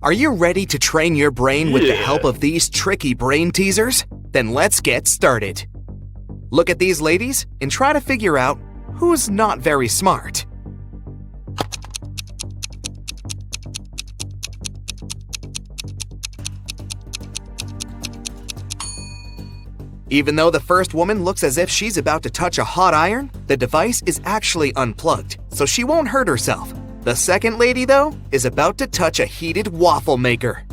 Are you ready to train your brain with the help of these tricky brain teasers? Then let's get started. Look at these ladies and try to figure out who's not very smart. Even though the first woman looks as if she's about to touch a hot iron, the device is actually unplugged, so she won't hurt herself. The second lady, though, is about to touch a heated waffle maker.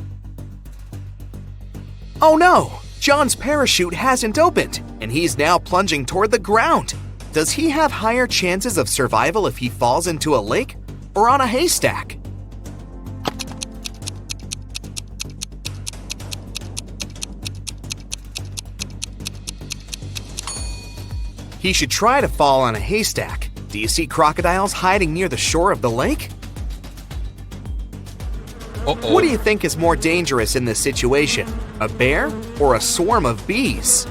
Oh no! John's parachute hasn't opened, and he's now plunging toward the ground. Does he have higher chances of survival if he falls into a lake or on a haystack? He should try to fall on a haystack. Do you see crocodiles hiding near the shore of the lake? What do you think is more dangerous in this situation? A bear or a swarm of bees?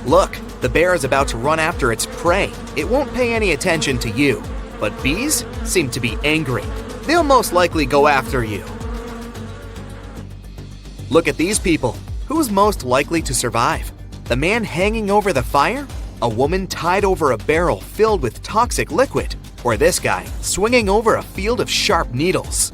Look, the bear is about to run after its prey. It won't pay any attention to you. But bees seem to be angry. They'll most likely go after you. Look at these people. Who's most likely to survive? The man hanging over the fire? A woman tied over a barrel filled with toxic liquid? Or this guy swinging over a field of sharp needles?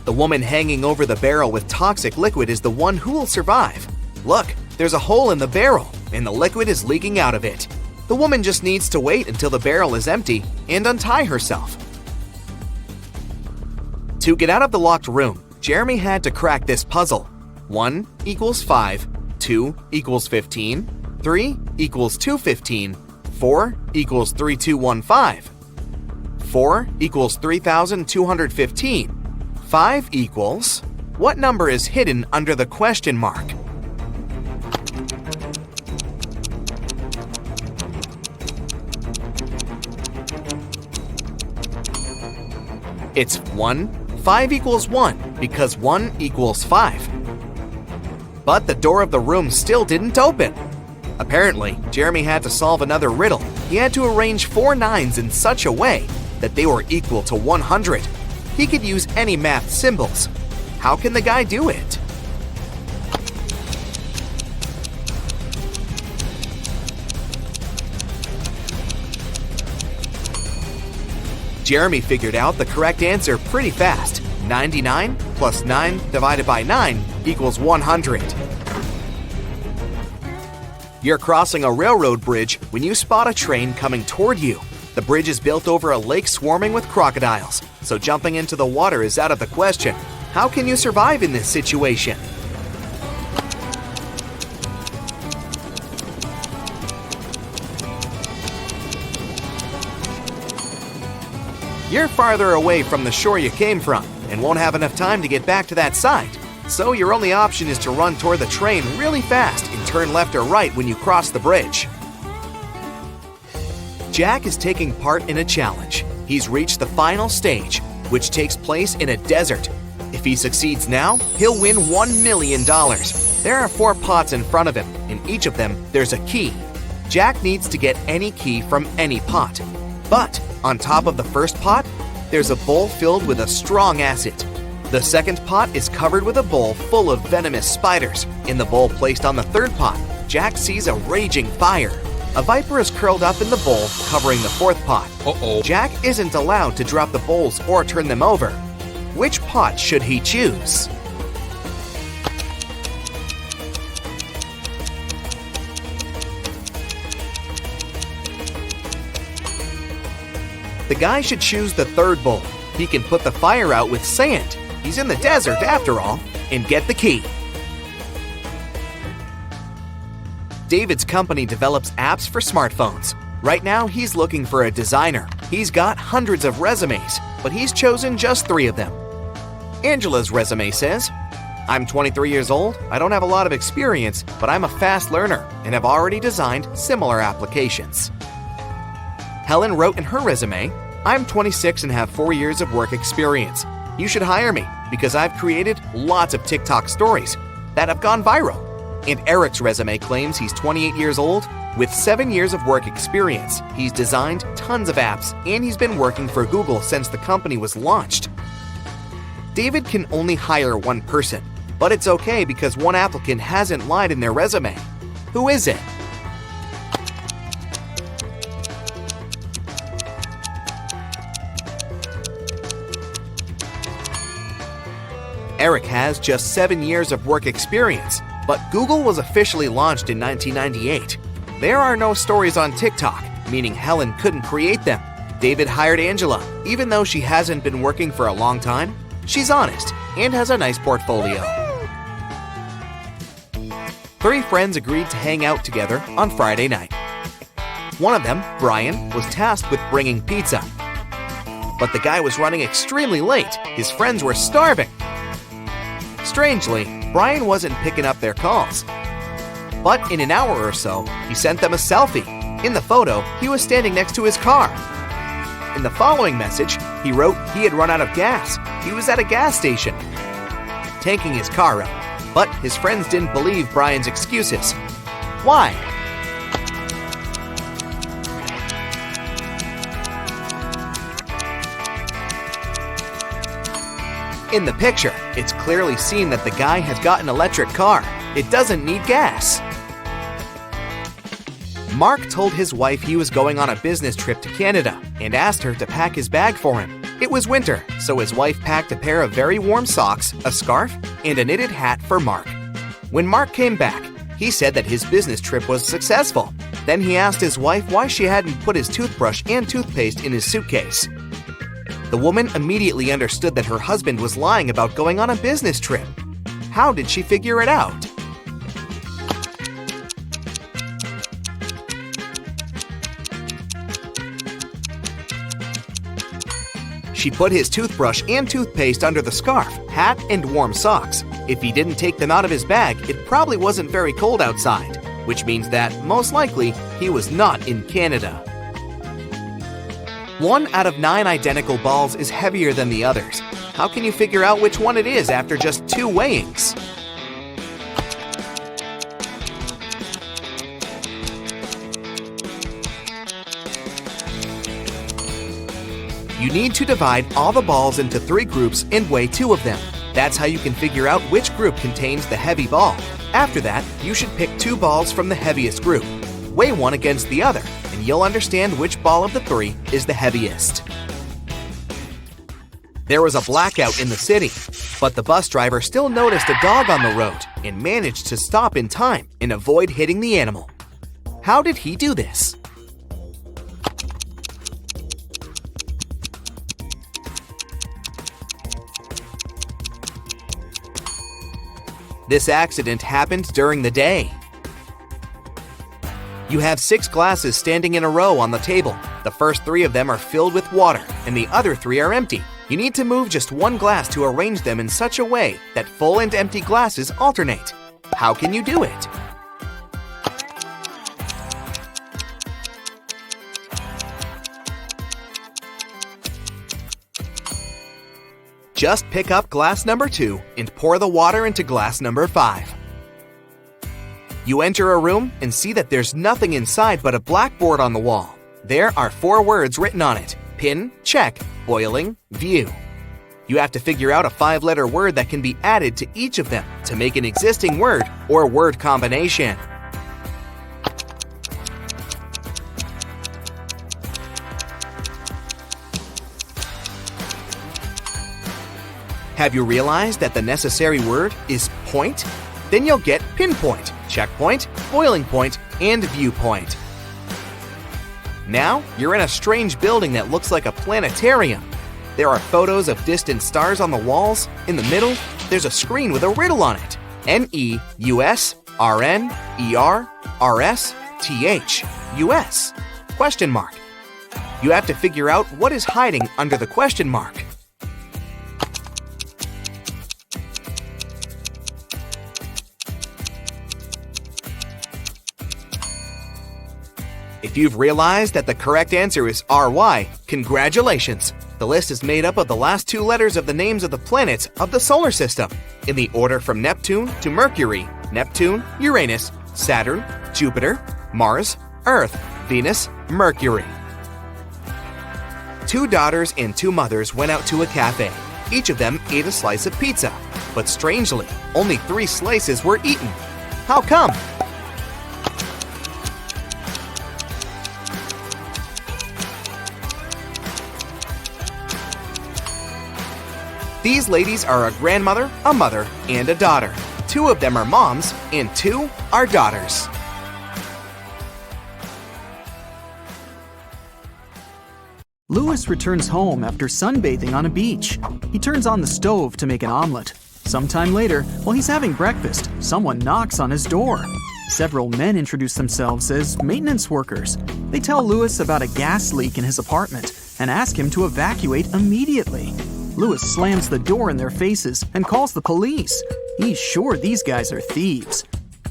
The woman hanging over the barrel with toxic liquid is the one who will survive. Look, there's a hole in the barrel, and the liquid is leaking out of it. The woman just needs to wait until the barrel is empty and untie herself. To get out of the locked room, Jeremy had to crack this puzzle. 1 equals 5, 2 equals 15, 3 equals 215, 4 equals 3215, 4 equals 3215, 5 equals... What number is hidden under the question mark? It's 1. 5 equals 1 because 1 equals 5. But the door of the room still didn't open. Apparently, Jeremy had to solve another riddle. He had to arrange 4 9s in such a way that they were equal to 100. He could use any math symbols. How can the guy do it? Jeremy figured out the correct answer pretty fast. 99 plus 9 divided by 9 equals 100. You're crossing a railroad bridge when you spot a train coming toward you. The bridge is built over a lake swarming with crocodiles, so jumping into the water is out of the question. How can you survive in this situation? You're farther away from the shore you came from and won't have enough time to get back to that side. So your only option is to run toward the train really fast and turn left or right when you cross the bridge. Jack is taking part in a challenge. He's reached the final stage, which takes place in a desert. If he succeeds now, he'll win $1 million. There are 4 pots in front of him. In each of them, there's a key. Jack needs to get any key from any pot. But on top of the first pot, there's a bowl filled with a strong acid. The second pot is covered with a bowl full of venomous spiders. In the bowl placed on the third pot, Jack sees a raging fire. A viper is curled up in the bowl, covering the fourth pot. Jack isn't allowed to drop the bowls or turn them over. Which pot should he choose? The guy should choose the third bowl. He can put the fire out with sand. He's in the desert after all, and get the key. David's company develops apps for smartphones. Right now, he's looking for a designer. He's got hundreds of resumes, but he's chosen just 3 of them. Angela's resume says, "I'm 23 years old, I don't have a lot of experience, but I'm a fast learner and have already designed similar applications." Helen wrote in her resume, I'm 26 and have 4 years of work experience. You should hire me because I've created lots of TikTok stories that have gone viral. And Eric's resume claims he's 28 years old with 7 years of work experience. He's designed tons of apps and he's been working for Google since the company was launched. David can only hire one person, but it's okay because one applicant hasn't lied in their resume. Who is it? Eric has just 7 years of work experience, but Google was officially launched in 1998. There are no stories on TikTok, meaning Helen couldn't create them. David hired Angela, even though she hasn't been working for a long time. She's honest and has a nice portfolio. 3 friends agreed to hang out together on Friday night. One of them, Brian, was tasked with bringing pizza. But the guy was running extremely late. His friends were starving. Strangely, Brian wasn't picking up their calls. But in an hour or so, he sent them a selfie. In the photo, he was standing next to his car. In the following message, he wrote he had run out of gas. He was at a gas station, tanking his car up. But his friends didn't believe Brian's excuses. Why? In the picture, it's clearly seen that the guy has got an electric car. It doesn't need gas. Mark told his wife he was going on a business trip to Canada and asked her to pack his bag for him. It was winter, so his wife packed a pair of very warm socks, a scarf, and a knitted hat for Mark. When Mark came back, he said that his business trip was successful. Then he asked his wife why she hadn't put his toothbrush and toothpaste in his suitcase. The woman immediately understood that her husband was lying about going on a business trip. How did she figure it out? She put his toothbrush and toothpaste under the scarf, hat, and warm socks. If he didn't take them out of his bag, it probably wasn't very cold outside, which means that, most likely, he was not in Canada. 1 out of 9 identical balls is heavier than the others. How can you figure out which one it is after just 2 weighings? You need to divide all the balls into 3 groups and weigh 2 of them. That's how you can figure out which group contains the heavy ball. After that, you should pick 2 balls from the heaviest group. Weigh one against the other, and you'll understand which ball of the 3 is the heaviest. There was a blackout in the city, but the bus driver still noticed a dog on the road and managed to stop in time and avoid hitting the animal. How did he do this? This accident happened during the day. You have 6 glasses standing in a row on the table. The first 3 of them are filled with water, and the other 3 are empty. You need to move just 1 glass to arrange them in such a way that full and empty glasses alternate. How can you do it? Just pick up glass number 2 and pour the water into glass number 5. You enter a room and see that there's nothing inside but a blackboard on the wall. There are 4 words written on it: pin, check, boiling, view. You have to figure out a 5-letter word that can be added to each of them to make an existing word or word combination. Have you realized that the necessary word is point? Then you'll get pinpoint, checkpoint, boiling point, and viewpoint. Now, you're in a strange building that looks like a planetarium. There are photos of distant stars on the walls. In the middle, there's a screen with a riddle on it. NEUSRNERRSTH question mark. You have to figure out what is hiding under the question mark. If you've realized that the correct answer is RY, congratulations! The list is made up of the last 2 letters of the names of the planets of the solar system, in the order from Neptune to Mercury, Neptune, Uranus, Saturn, Jupiter, Mars, Earth, Venus, Mercury. 2 daughters and 2 mothers went out to a cafe. Each of them ate a slice of pizza, but strangely, only 3 slices were eaten. How come? These ladies are a grandmother, a mother, and a daughter. 2 of them are moms, and 2 are daughters. Louis returns home after sunbathing on a beach. He turns on the stove to make an omelet. Sometime later, while he's having breakfast, someone knocks on his door. Several men introduce themselves as maintenance workers. They tell Louis about a gas leak in his apartment and ask him to evacuate immediately. Louis slams the door in their faces and calls the police. He's sure these guys are thieves.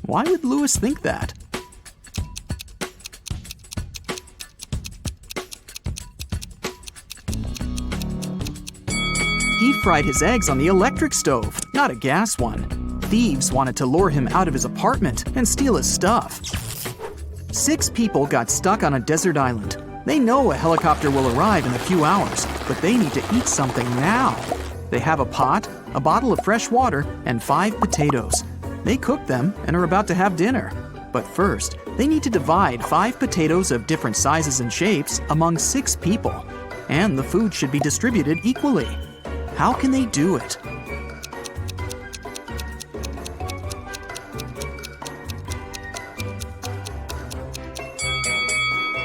Why would Louis think that? He fried his eggs on the electric stove, not a gas one. Thieves wanted to lure him out of his apartment and steal his stuff. 6 people got stuck on a desert island. They know a helicopter will arrive in a few hours, but they need to eat something now. They have a pot, a bottle of fresh water, and 5 potatoes. They cook them and are about to have dinner. But first, they need to divide 5 potatoes of different sizes and shapes among 6 people. And the food should be distributed equally. How can they do it?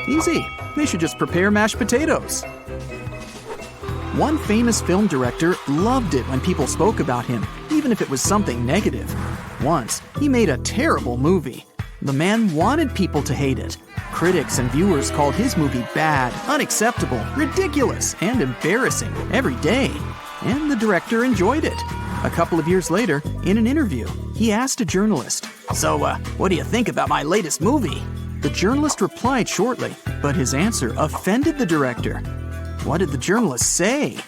Easy. They should just prepare mashed potatoes. One famous film director loved it when people spoke about him, even if it was something negative. Once, he made a terrible movie. The man wanted people to hate it. Critics and viewers called his movie bad, unacceptable, ridiculous, and embarrassing every day. And the director enjoyed it. A couple of years later, in an interview, he asked a journalist, "So, what do you think about my latest movie?" The journalist replied shortly, but his answer offended the director. What did the journalist say?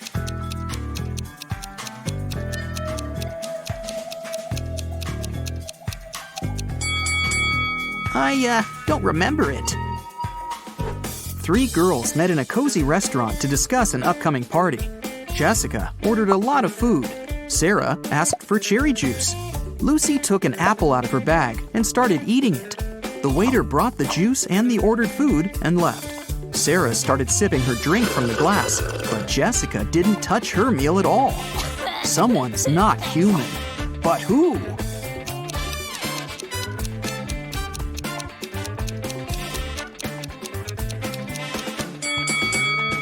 I don't remember it. 3 girls met in a cozy restaurant to discuss an upcoming party. Jessica ordered a lot of food. Sarah asked for cherry juice. Lucy took an apple out of her bag and started eating it. The waiter brought the juice and the ordered food and left. Sarah started sipping her drink from the glass, but Jessica didn't touch her meal at all. Someone's not human. But who?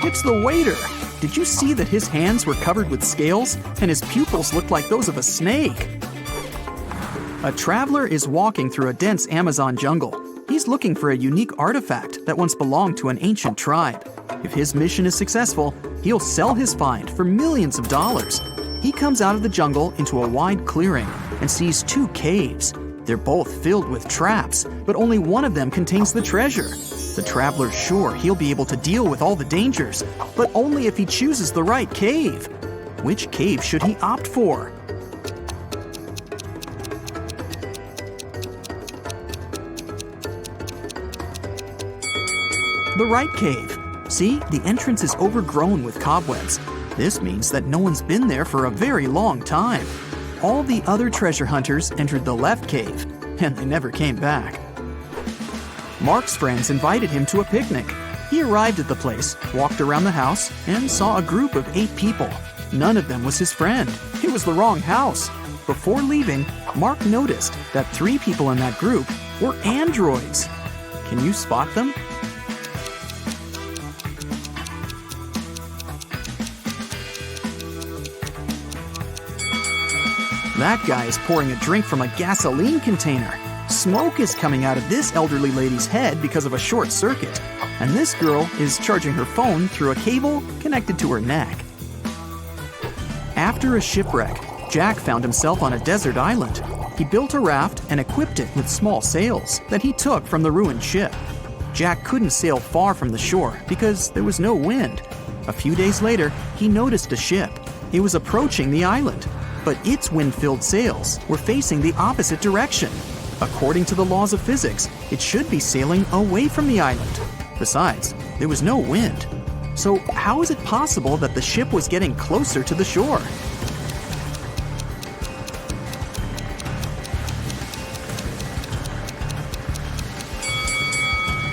It's the waiter. Did you see that his hands were covered with scales and his pupils looked like those of a snake? A traveler is walking through a dense Amazon jungle. He's looking for a unique artifact that once belonged to an ancient tribe. If his mission is successful, he'll sell his find for millions of dollars. He comes out of the jungle into a wide clearing and sees 2 caves. They're both filled with traps, but only one of them contains the treasure. The traveler's sure he'll be able to deal with all the dangers, but only if he chooses the right cave. Which cave should he opt for? The right cave. See, the entrance is overgrown with cobwebs. This means that no one's been there for a very long time. All the other treasure hunters entered the left cave, and they never came back. Mark's friends invited him to a picnic. He arrived at the place, walked around the house, and saw a group of 8 people. None of them was his friend. It was the wrong house. Before leaving, Mark noticed that 3 people in that group were androids. Can you spot them? That guy is pouring a drink from a gasoline container. Smoke is coming out of this elderly lady's head because of a short circuit. And this girl is charging her phone through a cable connected to her neck. After a shipwreck, Jack found himself on a desert island. He built a raft and equipped it with small sails that he took from the ruined ship. Jack couldn't sail far from the shore because there was no wind. A few days later, he noticed a ship. It was approaching the island, but its wind-filled sails were facing the opposite direction. According to the laws of physics, it should be sailing away from the island. Besides, there was no wind. So how is it possible that the ship was getting closer to the shore?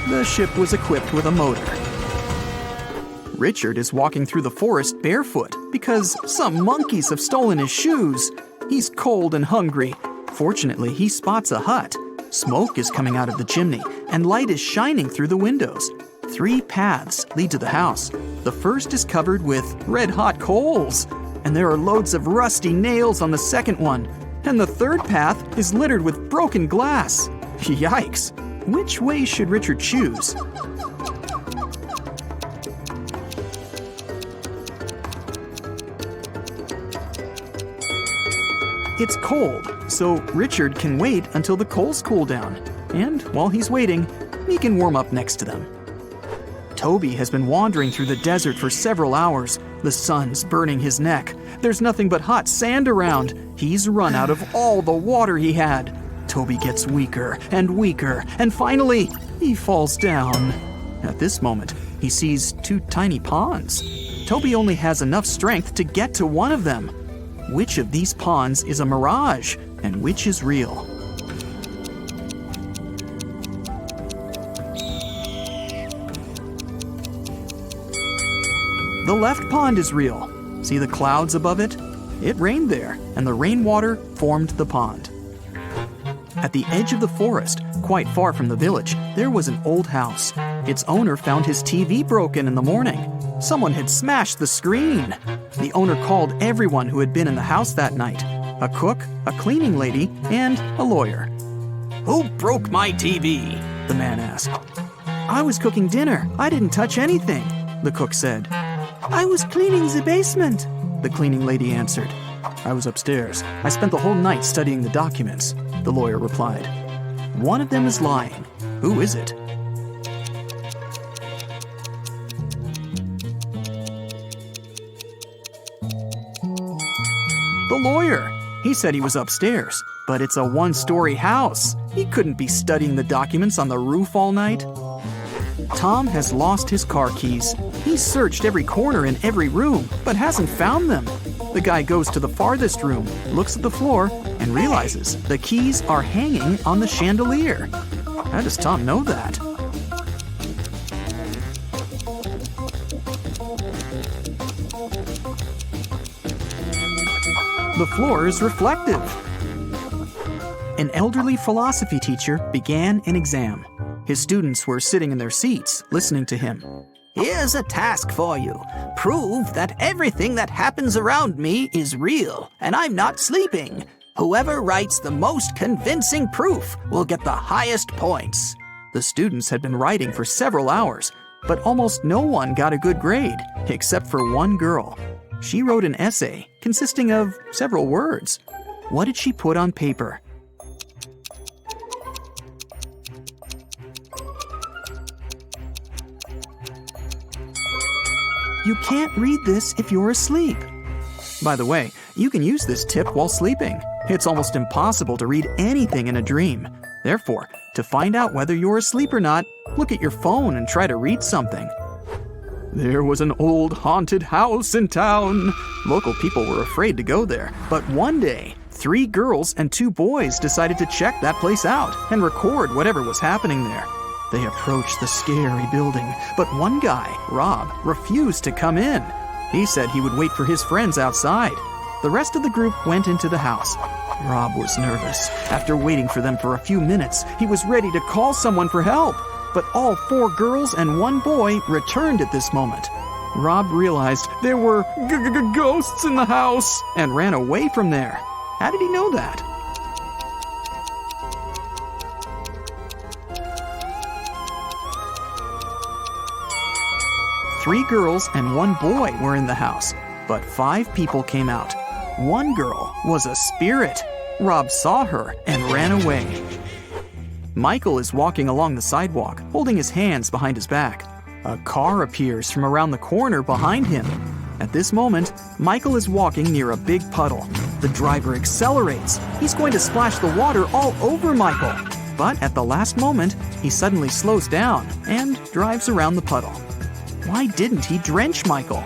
The ship was equipped with a motor. Richard is walking through the forest barefoot because some monkeys have stolen his shoes. He's cold and hungry. Fortunately, he spots a hut. Smoke is coming out of the chimney, and light is shining through the windows. 3 paths lead to the house. The first is covered with red-hot coals, and there are loads of rusty nails on the second one. And the third path is littered with broken glass. Yikes! Which way should Richard choose? It's cold, so Richard can wait until the coals cool down. And while he's waiting, he can warm up next to them. Toby has been wandering through the desert for several hours. The sun's burning his neck. There's nothing but hot sand around. He's run out of all the water he had. Toby gets weaker and weaker, and finally, he falls down. At this moment, he sees 2 tiny ponds. Toby only has enough strength to get to one of them. Which of these ponds is a mirage, and which is real? The left pond is real. See the clouds above it? It rained there, and the rainwater formed the pond. At the edge of the forest, quite far from the village, there was an old house. Its owner found his TV broken in the morning. Someone had smashed the screen. The owner called everyone who had been in the house that night: a cook, a cleaning lady, and a lawyer. "Who broke my TV?" the man asked. "I was cooking dinner. I didn't touch anything," the cook said. "I was cleaning the basement," the cleaning lady answered. "I was upstairs. I spent the whole night studying the documents," the lawyer replied. One of them is lying. Who is it? The lawyer. He said he was upstairs, but it's a 1-story house. He couldn't be studying the documents on the roof all night. Tom has lost his car keys. He's searched every corner in every room, but hasn't found them. The guy goes to the farthest room, looks at the floor, and realizes the keys are hanging on the chandelier. How does Tom know that? The floor is reflective. An elderly philosophy teacher began an exam. His students were sitting in their seats, listening to him. "Here's a task for you. Prove that everything that happens around me is real, and I'm not sleeping. Whoever writes the most convincing proof will get the highest points." The students had been writing for several hours, but almost no one got a good grade, except for one girl. She wrote an essay consisting of several words. What did she put on paper? You can't read this if you're asleep. By the way, you can use this tip while sleeping. It's almost impossible to read anything in a dream. Therefore, to find out whether you're asleep or not, look at your phone and try to read something. There was an old haunted house in town. Local people were afraid to go there, but one day, 3 girls and 2 boys decided to check that place out and record whatever was happening there. They approached the scary building, but one guy, Rob, refused to come in. He said he would wait for his friends outside. The rest of the group went into the house. Rob was nervous. After waiting for them for a few minutes, he was ready to call someone for help. But all 4 girls and 1 boy returned at this moment. Rob realized there were ghosts in the house and ran away from there. How did he know that? Three girls and 1 boy were in the house, but 5 people came out. 1 girl was a spirit. Rob saw her and ran away. Michael is walking along the sidewalk, holding his hands behind his back. A car appears from around the corner behind him. At this moment, Michael is walking near a big puddle. The driver accelerates. He's going to splash the water all over Michael. But at the last moment, he suddenly slows down and drives around the puddle. Why didn't he drench Michael?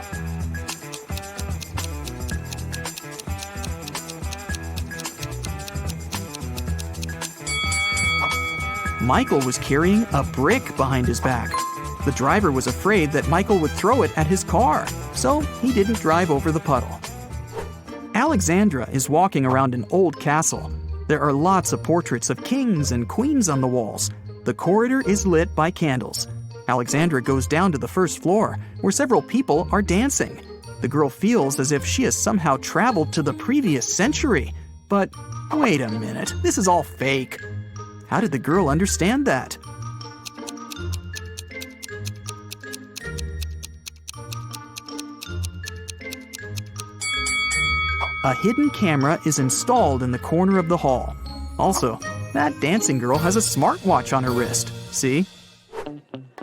Michael was carrying a brick behind his back. The driver was afraid that Michael would throw it at his car, so he didn't drive over the puddle. Alexandra is walking around an old castle. There are lots of portraits of kings and queens on the walls. The corridor is lit by candles. Alexandra goes down to the first floor, where several people are dancing. The girl feels as if she has somehow traveled to the previous century. But wait a minute, this is all fake. How did the girl understand that? A hidden camera is installed in the corner of the hall. Also, that dancing girl has a smartwatch on her wrist. See?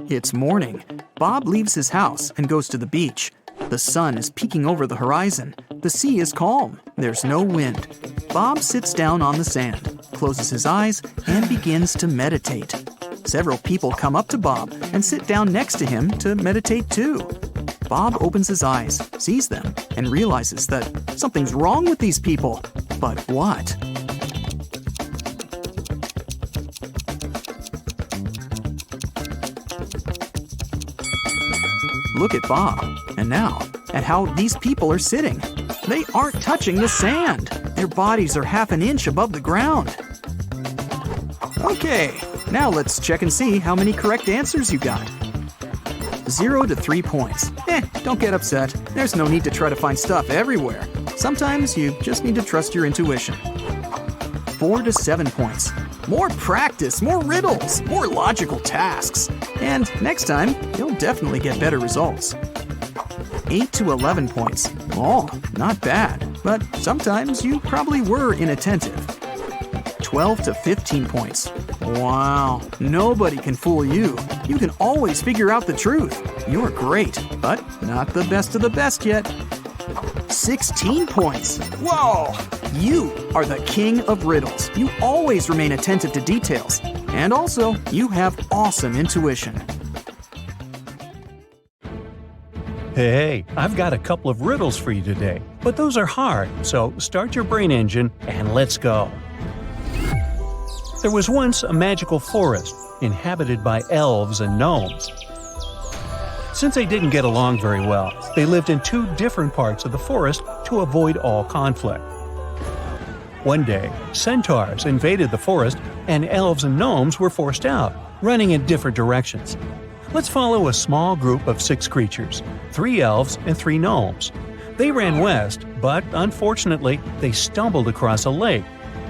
It's morning. Bob leaves his house and goes to the beach. The sun is peeking over the horizon. The sea is calm. There's no wind. Bob sits down on the sand, closes his eyes, and begins to meditate. Several people come up to Bob and sit down next to him to meditate too. Bob opens his eyes, sees them, and realizes that something's wrong with these people. But what? Look at Bob, and now at how these people are sitting. They aren't touching the sand. Their bodies are half an inch above the ground. Okay, now let's check and see how many correct answers you got. 0 to 3 points. Don't get upset. There's no need to try to find stuff everywhere. Sometimes you just need to trust your intuition. 4 to 7 points. More practice, more riddles, more logical tasks. And next time, you'll definitely get better results. 8 to 11 points. Oh, not bad. But sometimes you probably were inattentive. 12 to 15 points. Wow, nobody can fool you. You can always figure out the truth. You're great, but not the best of the best yet. 16 points. Whoa! You are the king of riddles. You always remain attentive to details. And also, you have awesome intuition. Hey, I've got a couple of riddles for you today, but those are hard, so start your brain engine and let's go. There was once a magical forest inhabited by elves and gnomes. Since they didn't get along very well, they lived in two different parts of the forest to avoid all conflict. One day, centaurs invaded the forest and elves and gnomes were forced out, running in different directions. Let's follow a small group of 6 creatures, 3 elves and 3 gnomes. They ran west, but unfortunately, they stumbled across a lake.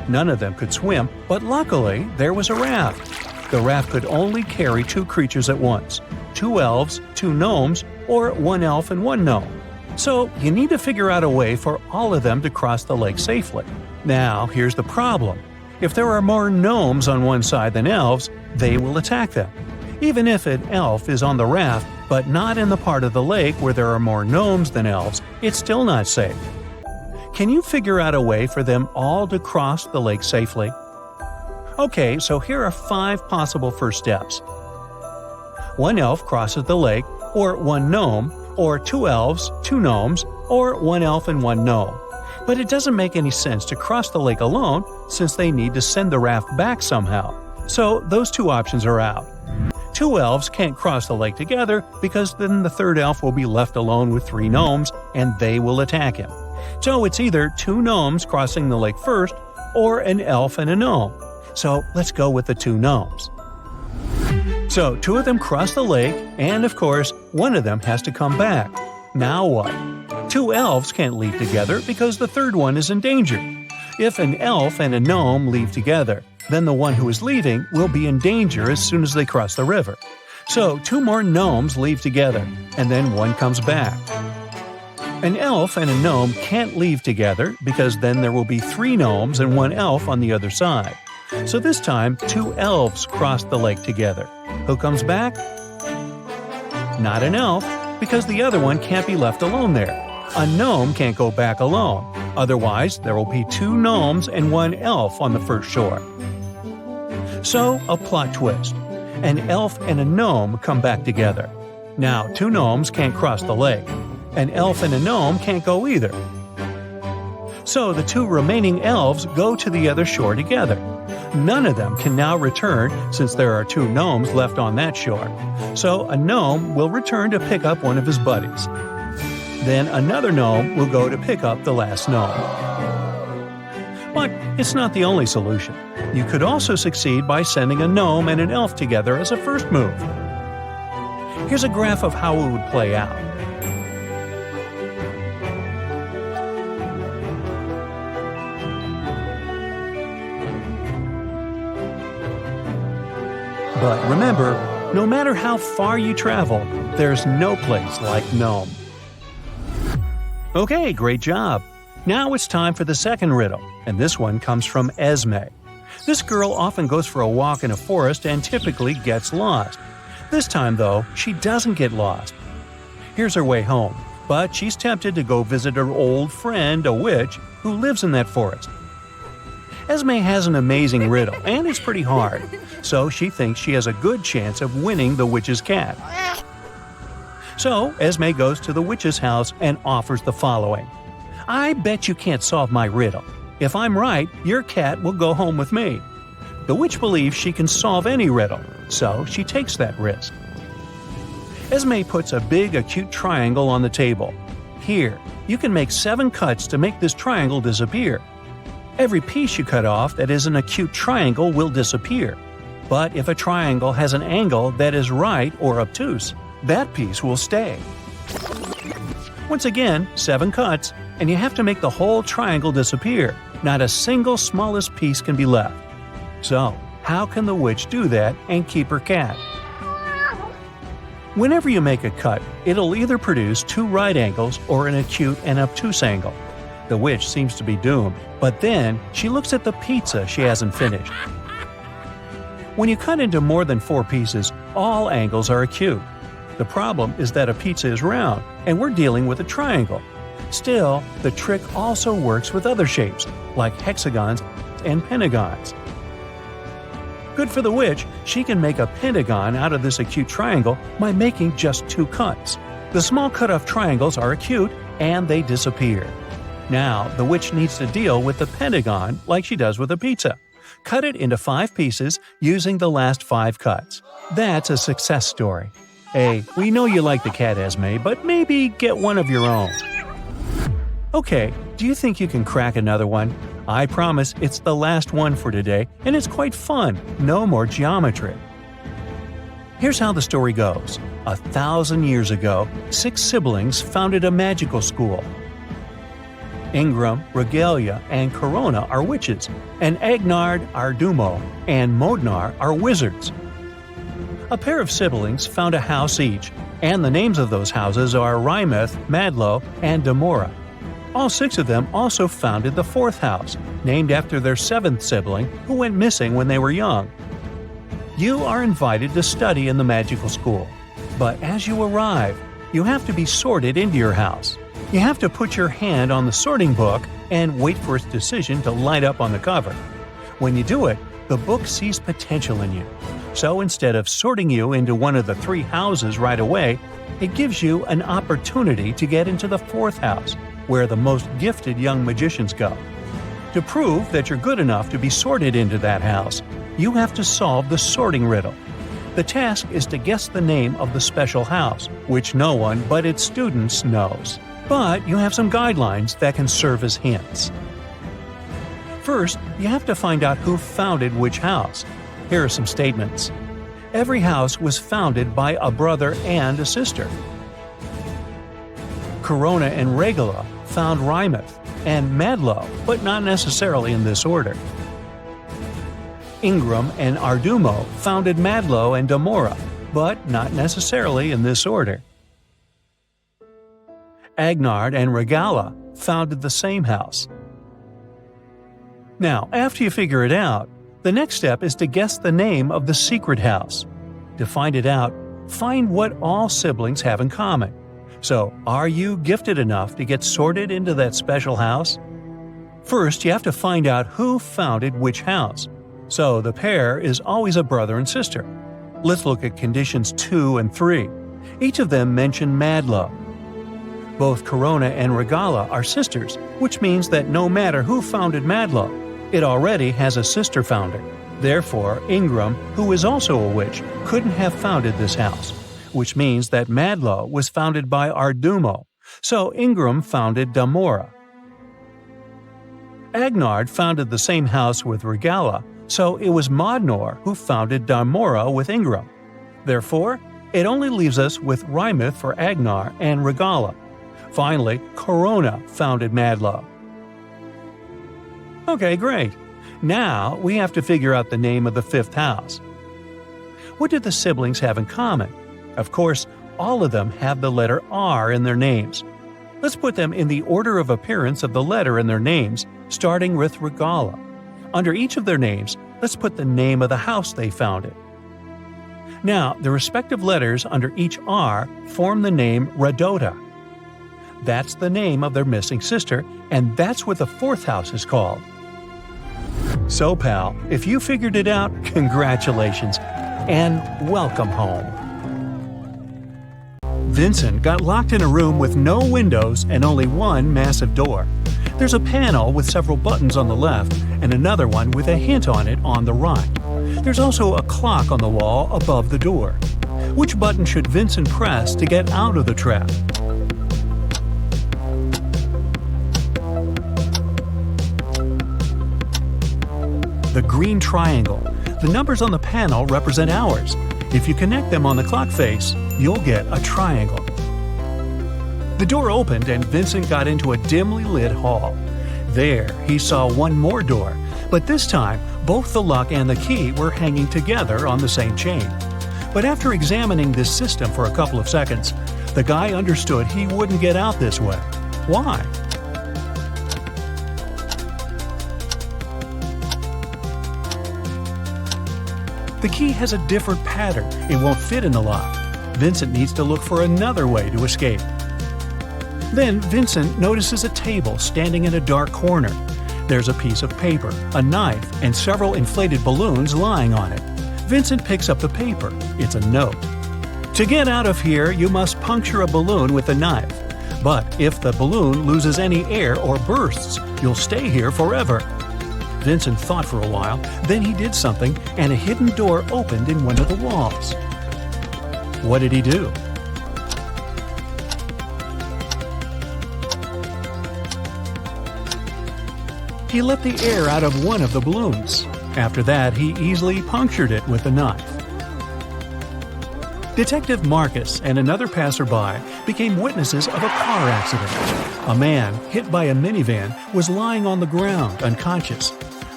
None of them could swim, but luckily, there was a raft. The raft could only carry 2 creatures at once, 2 elves, 2 gnomes, or 1 elf and 1 gnome. So you need to figure out a way for all of them to cross the lake safely. Now, here's the problem. If there are more gnomes on one side than elves, they will attack them. Even if an elf is on the raft, but not in the part of the lake where there are more gnomes than elves, it's still not safe. Can you figure out a way for them all to cross the lake safely? Okay, so here are 5 possible first steps. 1 elf crosses the lake, or 1 gnome, or 2 elves, 2 gnomes, or 1 elf and 1 gnome. But it doesn't make any sense to cross the lake alone since they need to send the raft back somehow. So those 2 options are out. 2 elves can't cross the lake together because then the 3rd elf will be left alone with 3 gnomes and they will attack him. So it's either 2 gnomes crossing the lake first or an elf and a gnome. So let's go with the 2 gnomes. So 2 of them cross the lake and of course 1 of them has to come back. Now what? 2 elves can't leave together because the 3rd one is in danger. If an elf and a gnome leave together, then the one who is leaving will be in danger as soon as they cross the river. So 2 more gnomes leave together, and then 1 comes back. An elf and a gnome can't leave together because then there will be 3 gnomes and 1 elf on the other side. So this time, two elves cross the lake together. Who comes back? Not an elf, because the other one can't be left alone there. A gnome can't go back alone. Otherwise, there will be two gnomes and one elf on the first shore. So, a plot twist. An elf and a gnome come back together. Now, two gnomes can't cross the lake. An elf and a gnome can't go either. So the two remaining elves go to the other shore together. None of them can now return since there are two gnomes left on that shore. So a gnome will return to pick up one of his buddies. Then another gnome will go to pick up the last gnome. But it's not the only solution. You could also succeed by sending a gnome and an elf together as a first move. Here's a graph of how it would play out. But remember, no matter how far you travel, there's no place like Gnome. Okay, great job! Now it's time for the second riddle, and this one comes from Esme. This girl often goes for a walk in a forest and typically gets lost. This time, though, she doesn't get lost. Here's her way home, but she's tempted to go visit her old friend, a witch, who lives in that forest. Esme has an amazing riddle, and it's pretty hard, so she thinks she has a good chance of winning the witch's cat. So, Esme goes to the witch's house and offers the following. I bet you can't solve my riddle. If I'm right, your cat will go home with me. The witch believes she can solve any riddle, so she takes that risk. Esme puts a big acute triangle on the table. Here, you can make 7 cuts to make this triangle disappear. Every piece you cut off that is an acute triangle will disappear. But if a triangle has an angle that is right or obtuse, that piece will stay. Once again, 7 cuts, and you have to make the whole triangle disappear. Not a single smallest piece can be left. So, how can the witch do that and keep her cat? Whenever you make a cut, it'll either produce 2 right angles or an acute and obtuse angle. The witch seems to be doomed, but then she looks at the pizza she hasn't finished. When you cut into more than 4 pieces, all angles are acute. The problem is that a pizza is round, and we're dealing with a triangle. Still, the trick also works with other shapes, like hexagons and pentagons. Good for the witch, she can make a pentagon out of this acute triangle by making just 2 cuts. The small cut-off triangles are acute, and they disappear. Now, the witch needs to deal with the pentagon like she does with a pizza. Cut it into 5 pieces using the last 5 cuts. That's a success story. Hey, we know you like the cat, Esme, but maybe get one of your own. Okay, do you think you can crack another one? I promise it's the last one for today, and it's quite fun. No more geometry. Here's how the story goes. 1,000 years ago, 6 siblings founded a magical school. Ingram, Regalia, and Corona are witches, and Agnard, Ardumo, and Modnar are wizards. A pair of siblings found a house each, and the names of those houses are Rymeth, Madlo, and Demora. All 6 of them also founded the 4th house, named after their 7th sibling who went missing when they were young. You are invited to study in the magical school, but as you arrive, you have to be sorted into your house. You have to put your hand on the sorting book and wait for its decision to light up on the cover. When you do it, the book sees potential in you. So instead of sorting you into one of the 3 houses right away, it gives you an opportunity to get into the 4th house, where the most gifted young magicians go. To prove that you're good enough to be sorted into that house, you have to solve the sorting riddle. The task is to guess the name of the special house, which no one but its students knows. But you have some guidelines that can serve as hints. First, you have to find out who founded which house. Here are some statements. Every house was founded by a brother and a sister. Corona and Regula found Rymeth and Madlo, but not necessarily in this order. Ingram and Ardumo founded Madlo and Demora, but not necessarily in this order. Agnard and Regala founded the same house. Now, after you figure it out, The next step is to guess the name of the secret house. To find it out, find what all siblings have in common. So, are you gifted enough to get sorted into that special house? First, you have to find out who founded which house. So, the pair is always a brother and sister. Let's look at conditions 2 and 3. Each of them mention Madlo. Both Corona and Regala are sisters, which means that no matter who founded Madlo, it already has a sister founder. Therefore, Ingram, who is also a witch, couldn't have founded this house, which means that Madlo was founded by Ardumo, so Ingram founded Damora. Agnard founded the same house with Regala, so it was Modnor who founded Damora with Ingram. Therefore, it only leaves us with Rymith for Agnar and Regala. Finally, Corona founded Madlo. Okay, great. Now we have to figure out the name of the fifth house. What do the siblings have in common? Of course, all of them have the letter R in their names. Let's put them in the order of appearance of the letter in their names, starting with Regala. Under each of their names, let's put the name of the house they founded. Now, the respective letters under each R form the name Radota. That's the name of their missing sister, and that's what the fourth house is called. So, pal, if you figured it out, congratulations, and welcome home. Vincent got locked in a room with no windows and only one massive door. There's a panel with several buttons on the left and another one with a hint on it on the right. There's also a clock on the wall above the door. Which button should Vincent press to get out of the trap? The green triangle. The numbers on the panel represent hours. If you connect them on the clock face, you'll get a triangle. The door opened and Vincent got into a dimly lit hall. There, he saw one more door, but this time, both the lock and the key were hanging together on the same chain. But after examining this system for a couple of seconds, the guy understood he wouldn't get out this way. Why? The key has a different pattern. It won't fit in the lock. Vincent needs to look for another way to escape. Then Vincent notices a table standing in a dark corner. There's a piece of paper, a knife, and several inflated balloons lying on it. Vincent picks up the paper. It's a note. To get out of here, you must puncture a balloon with a knife. But if the balloon loses any air or bursts, you'll stay here forever. Vincent thought for a while, then he did something, and a hidden door opened in one of the walls. What did he do? He let the air out of one of the balloons. After that, he easily punctured it with a knife. Detective Marcus and another passerby became witnesses of a car accident. A man, hit by a minivan, was lying on the ground, unconscious.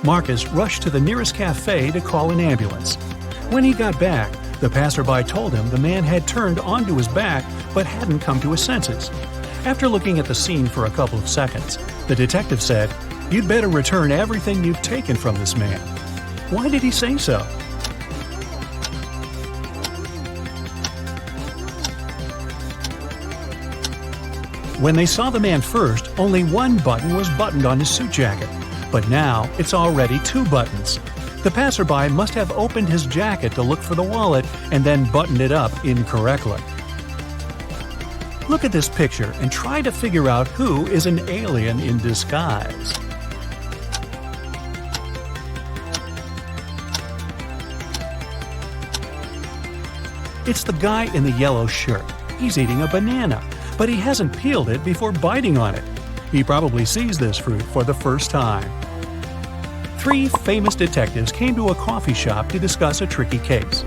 Marcus rushed to the nearest cafe to call an ambulance. When he got back, the passerby told him the man had turned onto his back but hadn't come to his senses. After looking at the scene for a couple of seconds, the detective said, "You'd better return everything you've taken from this man." Why did he say so? When they saw the man first, only one button was buttoned on his suit jacket. But now, it's already 2 buttons. The passerby must have opened his jacket to look for the wallet and then buttoned it up incorrectly. Look at this picture and try to figure out who is an alien in disguise. It's the guy in the yellow shirt. He's eating a banana, but he hasn't peeled it before biting on it. He probably sees this fruit for the first time. 3 famous detectives came to a coffee shop to discuss a tricky case.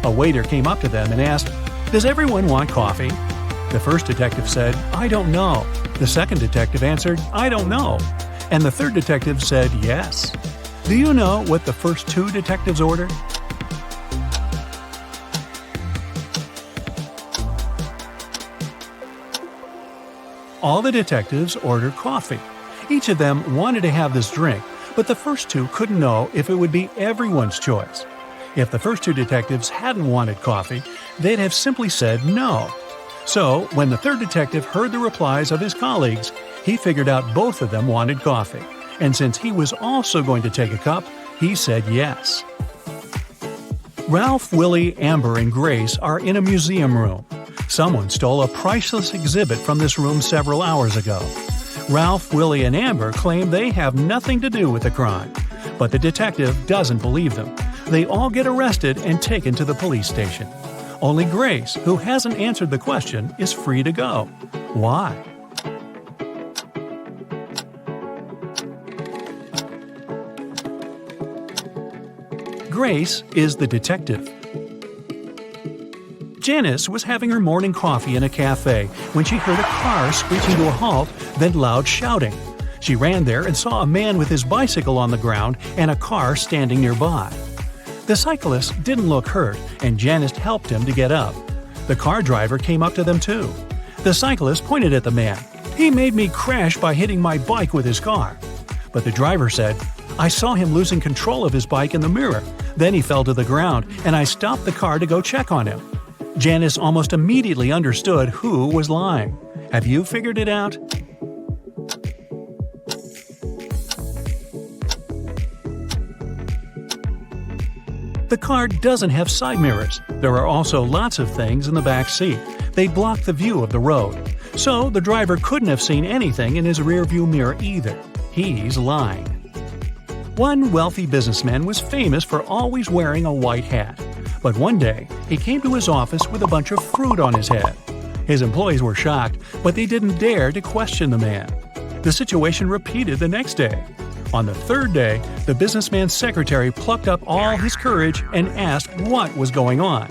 A waiter came up to them and asked, "Does everyone want coffee?" The first detective said, "I don't know." The second detective answered, "I don't know." And the third detective said, "Yes." Do you know what the first 2 detectives ordered? All the detectives ordered coffee. Each of them wanted to have this drink, But the first two couldn't know if it would be everyone's choice. If the first two detectives hadn't wanted coffee, they'd have simply said no. So, when the third detective heard the replies of his colleagues, he figured out both of them wanted coffee. And since he was also going to take a cup, he said yes. Ralph, Willie, Amber, and Grace are in a museum room. Someone stole a priceless exhibit from this room several hours ago. Ralph, Willie, and Amber claim they have nothing to do with the crime, but the detective doesn't believe them. They all get arrested and taken to the police station. Only Grace, who hasn't answered the question, is free to go. Why? Grace is the detective. Janice was having her morning coffee in a cafe when she heard a car screeching to a halt, then loud shouting. She ran there and saw a man with his bicycle on the ground and a car standing nearby. The cyclist didn't look hurt, and Janice helped him to get up. The car driver came up to them too. The cyclist pointed at the man. "He made me crash by hitting my bike with his car." But the driver said, "I saw him losing control of his bike in the mirror. Then he fell to the ground, and I stopped the car to go check on him." Janice almost immediately understood who was lying. Have you figured it out? The car doesn't have side mirrors. There are also lots of things in the back seat. They block the view of the road. So the driver couldn't have seen anything in his rearview mirror either. He's lying. One wealthy businessman was famous for always wearing a white hat. But one day, he came to his office with a bunch of fruit on his head. His employees were shocked, but they didn't dare to question the man. The situation repeated the next day. On the third day, the businessman's secretary plucked up all his courage and asked what was going on.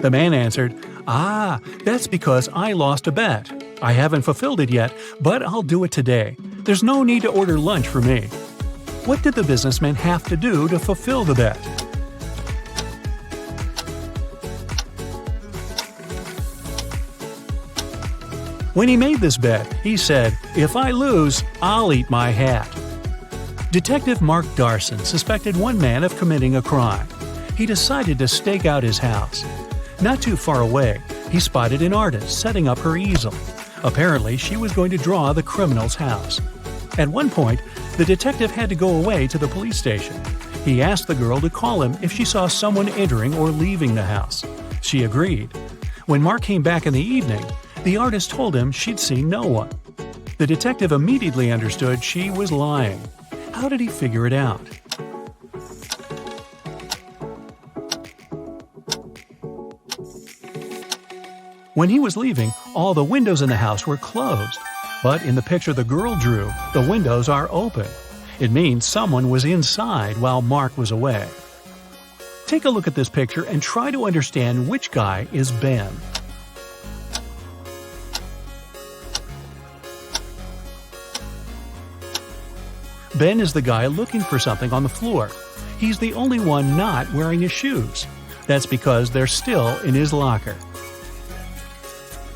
The man answered, "That's because I lost a bet. I haven't fulfilled it yet, but I'll do it today. There's no need to order lunch for me." What did the businessman have to do to fulfill the bet? When he made this bet, he said, "If I lose, I'll eat my hat." Detective Mark Darson suspected one man of committing a crime. He decided to stake out his house. Not too far away, he spotted an artist setting up her easel. Apparently, she was going to draw the criminal's house. At one point, the detective had to go away to the police station. He asked the girl to call him if she saw someone entering or leaving the house. She agreed. When Mark came back in the evening, the artist told him she'd seen no one. The detective immediately understood she was lying. How did he figure it out? When he was leaving, all the windows in the house were closed. But in the picture the girl drew, the windows are open. It means someone was inside while Mark was away. Take a look at this picture and try to understand which guy is Ben. Ben is the guy looking for something on the floor. He's the only one not wearing his shoes. That's because they're still in his locker.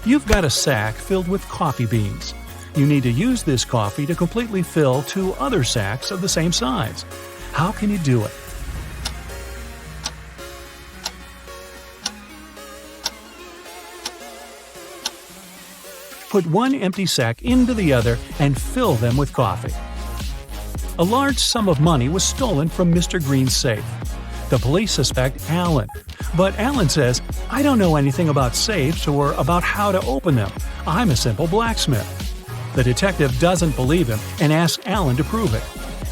You've got a sack filled with coffee beans. You need to use this coffee to completely fill 2 other sacks of the same size. How can you do it? Put one empty sack into the other and fill them with coffee. A large sum of money was stolen from Mr. Green's safe. The police suspect Alan. But Alan says, "I don't know anything about safes or about how to open them. I'm a simple blacksmith." The detective doesn't believe him and asks Alan to prove it.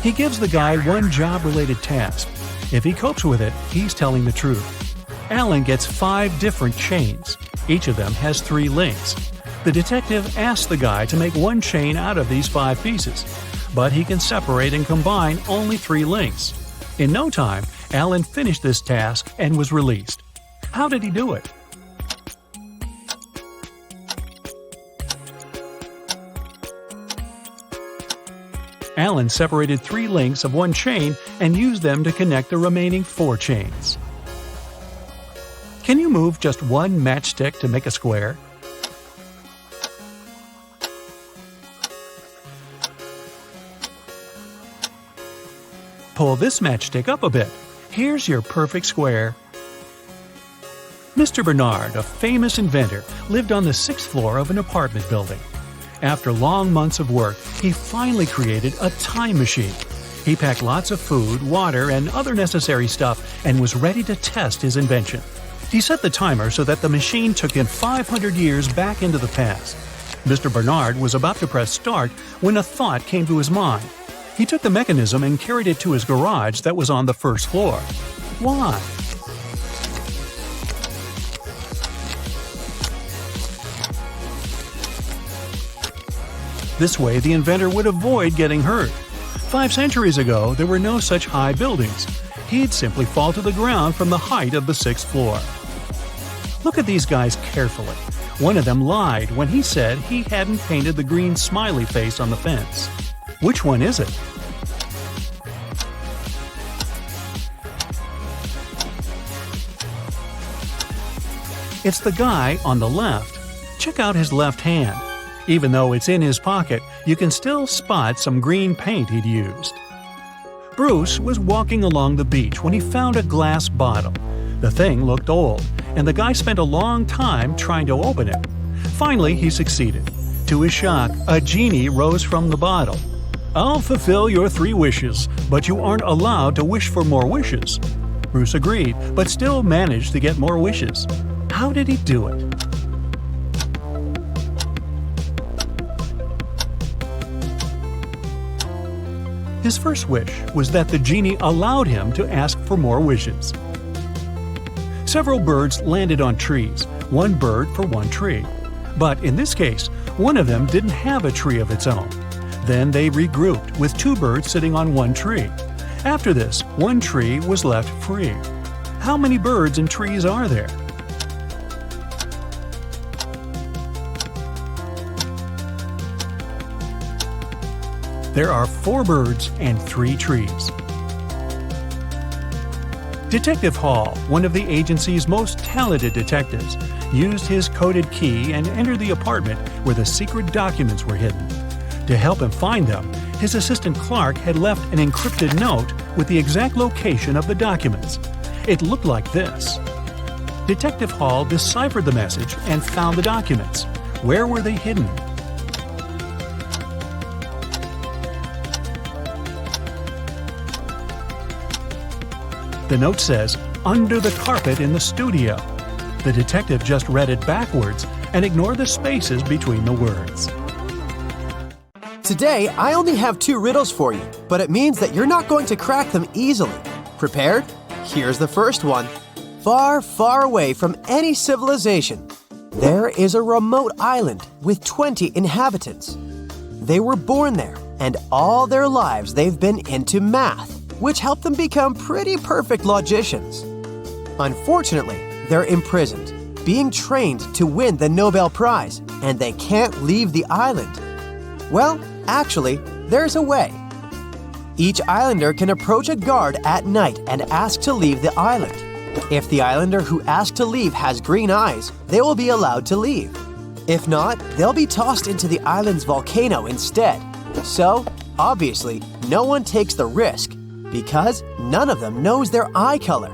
He gives the guy one job-related task. If he copes with it, he's telling the truth. Alan gets 5 different chains. Each of them has 3 links. The detective asks the guy to make one chain out of these 5 pieces, but he can separate and combine only 3 links. In no time, Alan finished this task and was released. How did he do it? Alan separated 3 links of one chain and used them to connect the remaining 4 chains. Can you move just one matchstick to make a square? Pull this matchstick up a bit. Here's your perfect square. Mr. Bernard, a famous inventor, lived on the 6th floor of an apartment building. After long months of work, he finally created a time machine. He packed lots of food, water, and other necessary stuff and was ready to test his invention. He set the timer so that the machine took him 500 years back into the past. Mr. Bernard was about to press start when a thought came to his mind. He took the mechanism and carried it to his garage that was on the 1st floor. Why? This way, the inventor would avoid getting hurt. 5 centuries ago, there were no such high buildings. He'd simply fall to the ground from the height of the 6th floor. Look at these guys carefully. One of them lied when he said he hadn't painted the green smiley face on the fence. Which one is it? It's the guy on the left. Check out his left hand. Even though it's in his pocket, you can still spot some green paint he'd used. Bruce was walking along the beach when he found a glass bottle. The thing looked old, and the guy spent a long time trying to open it. Finally, he succeeded. To his shock, a genie rose from the bottle. "I'll fulfill your 3 wishes, but you aren't allowed to wish for more wishes." Bruce agreed, but still managed to get more wishes. How did he do it? His first wish was that the genie allowed him to ask for more wishes. Several birds landed on trees, 1 bird for 1 tree. But in this case, one of them didn't have a tree of its own. Then they regrouped, with 2 birds sitting on 1 tree. After this, 1 tree was left free. How many birds and trees are there? There are 4 birds and 3 trees. Detective Hall, one of the agency's most talented detectives, used his coded key and entered the apartment where the secret documents were hidden. To help him find them, his assistant Clark had left an encrypted note with the exact location of the documents. It looked like this. Detective Hall deciphered the message and found the documents. Where were they hidden? The note says, "Under the carpet in the studio." The detective just read it backwards and ignored the spaces between the words. Today, I only have 2 riddles for you, but it means that you're not going to crack them easily. Prepared? Here's the first one. Far, far away from any civilization, there is a remote island with 20 inhabitants. They were born there, and all their lives they've been into math, which helped them become pretty perfect logicians. Unfortunately, they're imprisoned, being trained to win the Nobel Prize, and they can't leave the island. Well, actually, there's a way. Each islander can approach a guard at night and ask to leave the island. If the islander who asked to leave has green eyes, they will be allowed to leave. If not, they'll be tossed into the island's volcano instead. So, obviously, no one takes the risk, because none of them knows their eye color.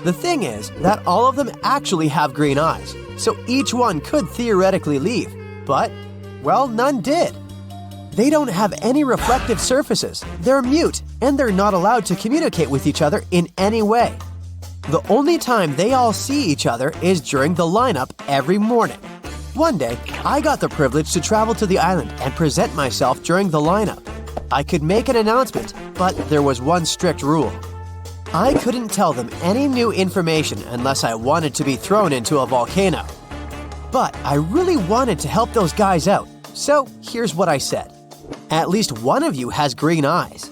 The thing is that all of them actually have green eyes, so each one could theoretically leave, but, well, none did. They don't have any reflective surfaces, they're mute, and they're not allowed to communicate with each other in any way. The only time they all see each other is during the lineup every morning. One day, I got the privilege to travel to the island and present myself during the lineup. I could make an announcement, but there was one strict rule. I couldn't tell them any new information unless I wanted to be thrown into a volcano. But I really wanted to help those guys out, so here's what I said. At least one of you has green eyes.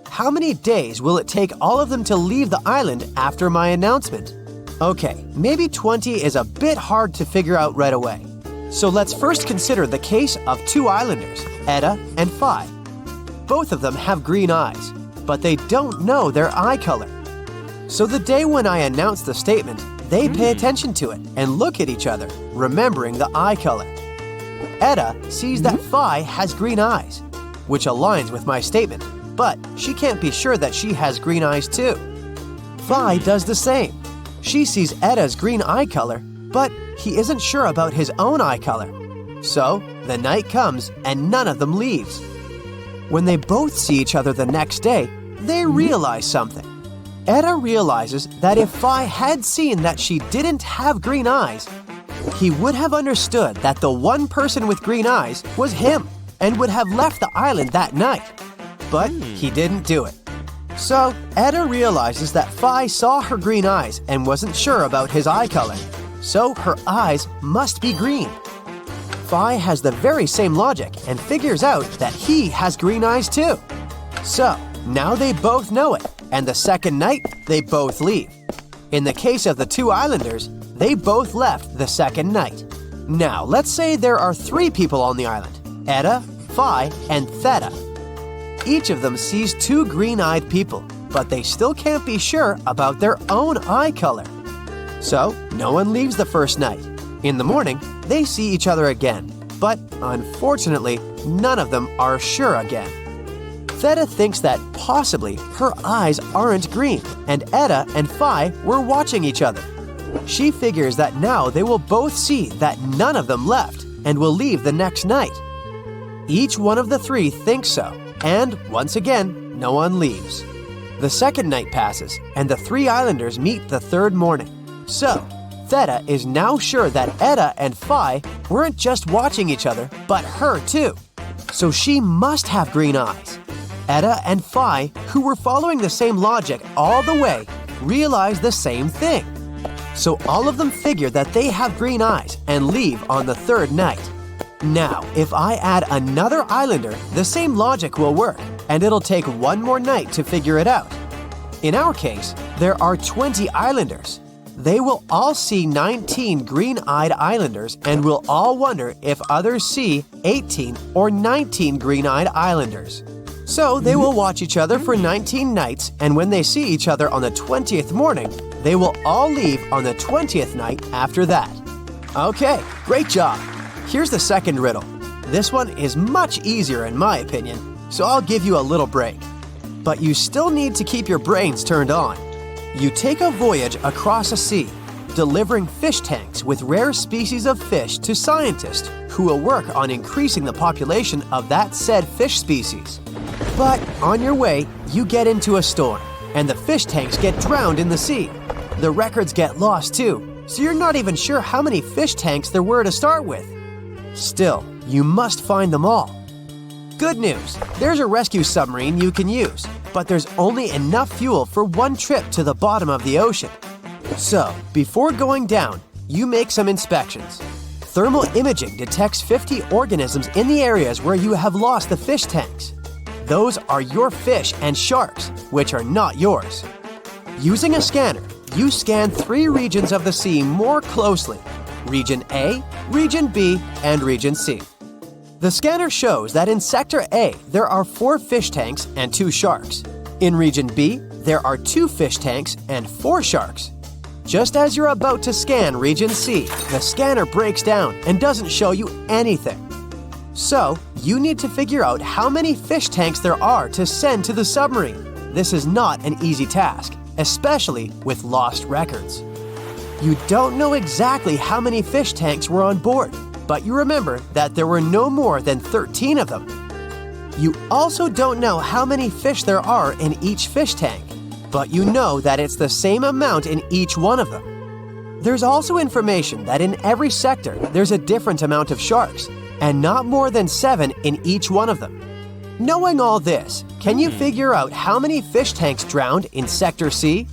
How many days will it take all of them to leave the island after my announcement? Okay, maybe 20 is a bit hard to figure out right away. So let's first consider the case of 2 islanders, Etta and Phi. Both of them have green eyes, but they don't know their eye color. So the day when I announce the statement, they pay attention to it and look at each other, remembering the eye color. Etta sees that Phi has green eyes, which aligns with my statement, but she can't be sure that she has green eyes too. Fi does the same. She sees Edda's green eye color, but he isn't sure about his own eye color. So, the night comes and none of them leaves. When they both see each other the next day, they realize something. Edda realizes that if Fi had seen that she didn't have green eyes, he would have understood that the one person with green eyes was him and would have left the island that night. But he didn't do it. So, Edda realizes that Fi saw her green eyes and wasn't sure about his eye color. So her eyes must be green. Fi has the very same logic and figures out that he has green eyes too. So, now they both know it, and the second night, they both leave. In the case of the two islanders, they both left the second night. Now, let's say there are 3 people on the island: Edda, Fi, and Theta. Each of them sees 2 green-eyed people, but they still can't be sure about their own eye color. So, no one leaves the first night. In the morning, they see each other again, but unfortunately, none of them are sure again. Theta thinks that possibly her eyes aren't green, and Edda and Fi were watching each other. She figures that now they will both see that none of them left and will leave the next night. Each one of the 3 thinks so, and once again, no one leaves. The second night passes, and the 3 islanders meet the third morning. So, Theta is now sure that Edda and Fi weren't just watching each other, but her too. So she must have green eyes. Edda and Fi, who were following the same logic all the way, realize the same thing. So all of them figure that they have green eyes and leave on the third night. Now, if I add another islander, the same logic will work, and it'll take one more night to figure it out. In our case, there are 20 islanders. They will all see 19 green-eyed islanders and will all wonder if others see 18 or 19 green-eyed islanders. So they will watch each other for 19 nights, and when they see each other on the 20th morning, they will all leave on the 20th night after that. Okay, great job. Here's the second riddle. This one is much easier in my opinion, so I'll give you a little break. But you still need to keep your brains turned on. You take a voyage across a sea, delivering fish tanks with rare species of fish to scientists who will work on increasing the population of that said fish species. But on your way, you get into a storm, and the fish tanks get drowned in the sea. The records get lost too, so you're not even sure how many fish tanks there were to start with. Still, you must find them all. Good news, there's a rescue submarine you can use, but there's only enough fuel for one trip to the bottom of the ocean. So, before going down, you make some inspections. Thermal imaging detects 50 organisms in the areas where you have lost the fish tanks. Those are your fish and sharks, which are not yours. Using a scanner, you scan 3 regions of the sea more closely: Region A, Region B, and Region C. The scanner shows that in Sector A, there are 4 fish tanks and 2 sharks. In Region B, there are 2 fish tanks and 4 sharks. Just as you're about to scan Region C, the scanner breaks down and doesn't show you anything. So, you need to figure out how many fish tanks there are to send to the submarine. This is not an easy task, especially with lost records. You don't know exactly how many fish tanks were on board, but you remember that there were no more than 13 of them. You also don't know how many fish there are in each fish tank, but you know that it's the same amount in each one of them. There's also information that in every sector there's a different amount of sharks, and not more than 7 in each one of them. Knowing all this, can you figure out how many fish tanks drowned in Sector C?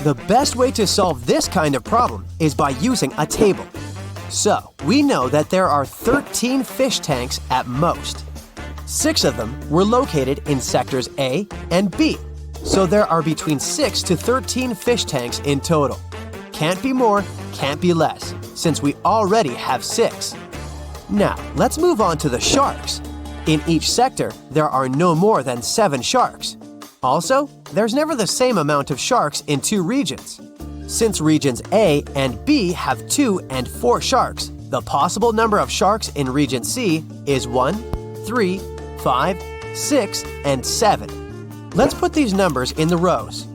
The best way to solve this kind of problem is by using a table. So, we know that there are 13 fish tanks at most. 6 of them were located in Sectors A and B, so there are between 6 to 13 fish tanks in total. Can't be more, can't be less, since we already have 6. Now, let's move on to the sharks. In each sector, there are no more than 7 sharks. Also, there's never the same amount of sharks in 2 regions. Since regions A and B have 2 and 4 sharks, the possible number of sharks in region C is 1, 3, 5, 6, and 7. Let's put these numbers in the rows.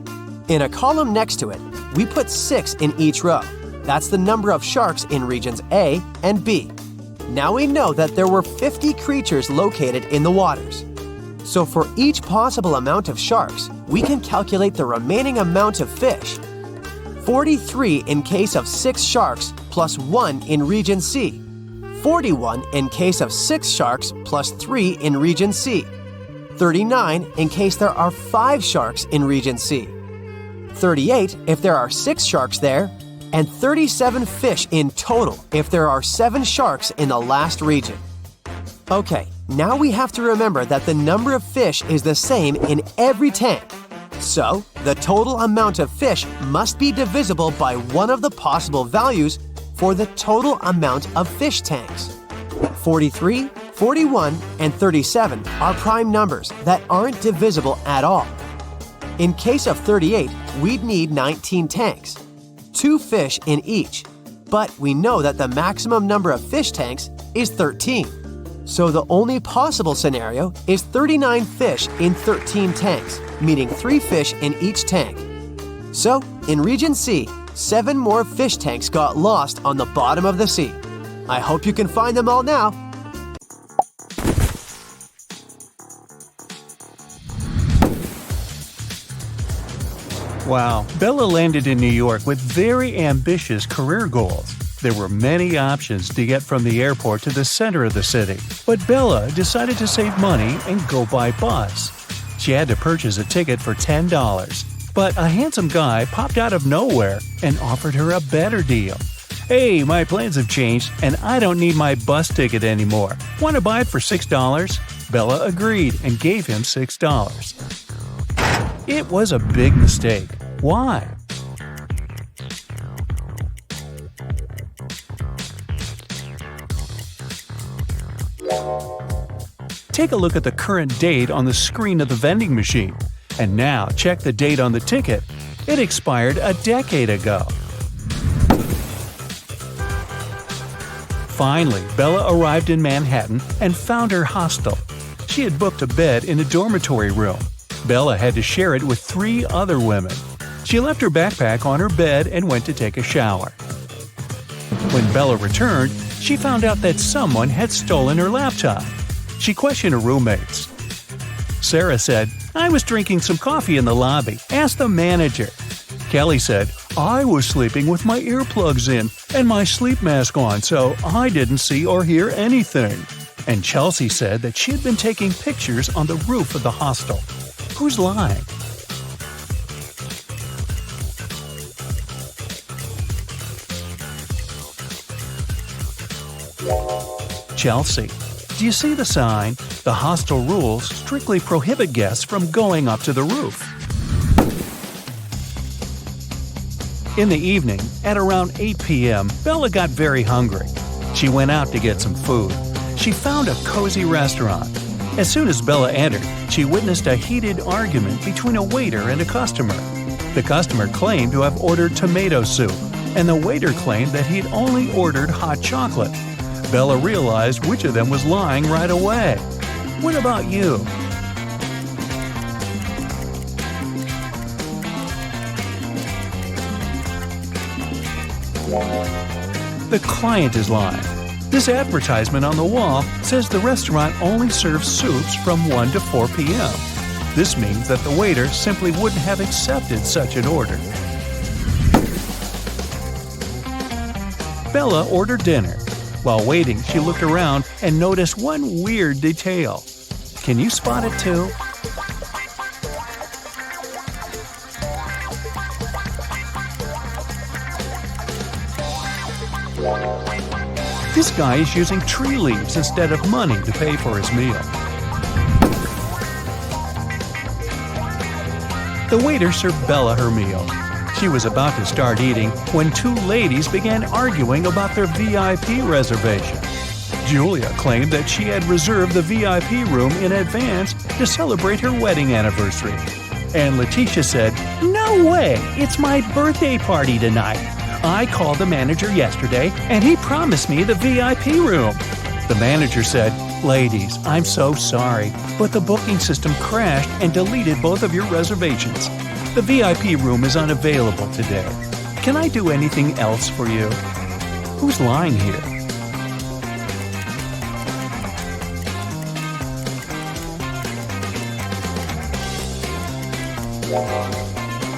In a column next to it, we put 6 in each row. That's the number of sharks in regions A and B. Now we know that there were 50 creatures located in the waters. So for each possible amount of sharks, we can calculate the remaining amount of fish. 43 in case of 6 sharks plus 1 in region C. 41 in case of 6 sharks plus 3 in region C. 39 in case there are 5 sharks in region C. 38 if there are 6 sharks there, and 37 fish in total if there are 7 sharks in the last region. Okay, now we have to remember that the number of fish is the same in every tank. So, the total amount of fish must be divisible by one of the possible values for the total amount of fish tanks. 43, 41, and 37 are prime numbers that aren't divisible at all. In case of 38, we'd need 19 tanks, 2 fish in each, but we know that the maximum number of fish tanks is 13. So the only possible scenario is 39 fish in 13 tanks, meaning 3 fish in each tank. So, in Region C, 7 more fish tanks got lost on the bottom of the sea. I hope you can find them all now. Wow, Bella landed in New York with very ambitious career goals. There were many options to get from the airport to the center of the city, but Bella decided to save money and go by bus. She had to purchase a ticket for $10, but a handsome guy popped out of nowhere and offered her a better deal. "Hey, my plans have changed and I don't need my bus ticket anymore. Want to buy it for $6? Bella agreed and gave him $6. It was a big mistake. Why? Take a look at the current date on the screen of the vending machine. And now check the date on the ticket. It expired a decade ago. Finally, Bella arrived in Manhattan and found her hostel. She had booked a bed in a dormitory room. Bella had to share it with 3 other women. She left her backpack on her bed and went to take a shower. When Bella returned, she found out that someone had stolen her laptop. She questioned her roommates. Sarah said, "I was drinking some coffee in the lobby. Ask the manager." Kelly said, "I was sleeping with my earplugs in and my sleep mask on, so I didn't see or hear anything." And Chelsea said that she had been taking pictures on the roof of the hostel. Who's lying? Chelsea. Do you see the sign? The hostel rules strictly prohibit guests from going up to the roof. In the evening, at around 8 p.m., Bella got very hungry. She went out to get some food. She found a cozy restaurant. As soon as Bella entered, she witnessed a heated argument between a waiter and a customer. The customer claimed to have ordered tomato soup, and the waiter claimed that he'd only ordered hot chocolate. Bella realized which of them was lying right away. What about you? The client is lying. This advertisement on the wall says the restaurant only serves soups from 1 to 4 p.m. This means that the waiter simply wouldn't have accepted such an order. Bella ordered dinner. While waiting, she looked around and noticed one weird detail. Can you spot it too? This guy is using tree leaves instead of money to pay for his meal. The waiter served Bella her meal. She was about to start eating when 2 ladies began arguing about their VIP reservation. Julia claimed that she had reserved the VIP room in advance to celebrate her wedding anniversary. And Letitia said, "No way! It's my birthday party tonight. I called the manager yesterday and he promised me the VIP room." The manager said, Ladies, I'm so sorry, but the booking system crashed and deleted both of your reservations. The VIP room is unavailable today. Can I do anything else for you? Who's lying here?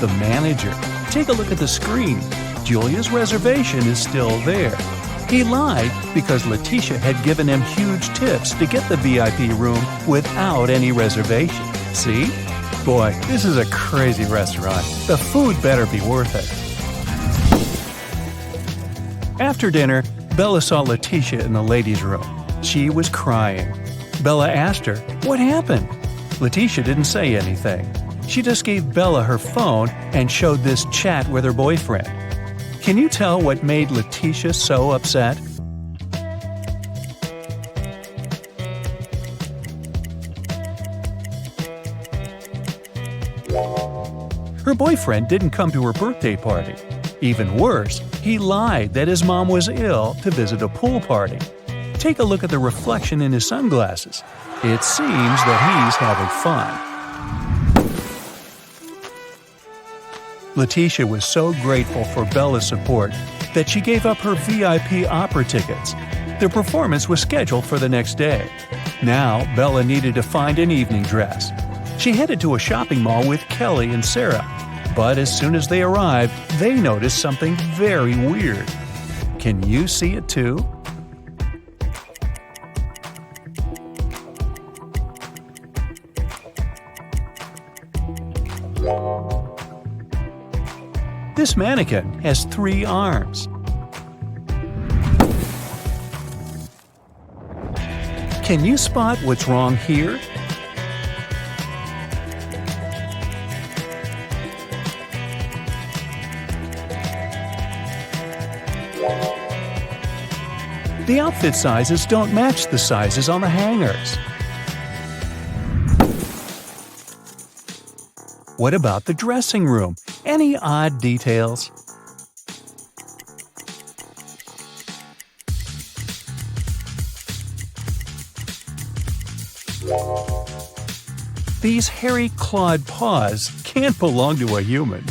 The manager. Take a look at the screen. Julia's reservation is still there. He lied because Letitia had given him huge tips to get the VIP room without any reservation. See? Boy, this is a crazy restaurant. The food better be worth it. After dinner, Bella saw Letitia in the ladies' room. She was crying. Bella asked her, "What happened?" Letitia didn't say anything. She just gave Bella her phone and showed this chat with her boyfriend. Can you tell what made Letitia so upset? Her boyfriend didn't come to her birthday party. Even worse, he lied that his mom was ill to visit a pool party. Take a look at the reflection in his sunglasses. It seems that he's having fun. Letitia was so grateful for Bella's support that she gave up her VIP opera tickets. The performance was scheduled for the next day. Now, Bella needed to find an evening dress. She headed to a shopping mall with Kelly and Sarah, but as soon as they arrived, they noticed something very weird. Can you see it too? This mannequin has 3 arms. Can you spot what's wrong here? The outfit sizes don't match the sizes on the hangers. What about the dressing room? Any odd details? These hairy clawed paws can't belong to a human.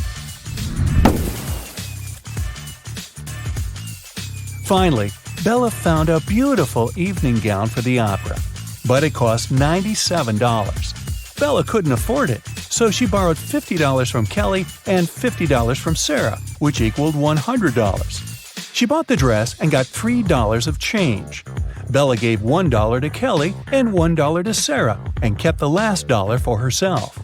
Finally, Bella found a beautiful evening gown for the opera, but it cost $97. Bella couldn't afford it, so she borrowed $50 from Kelly and $50 from Sarah, which equaled $100. She bought the dress and got $3 of change. Bella gave $1 to Kelly and $1 to Sarah and kept the last dollar for herself.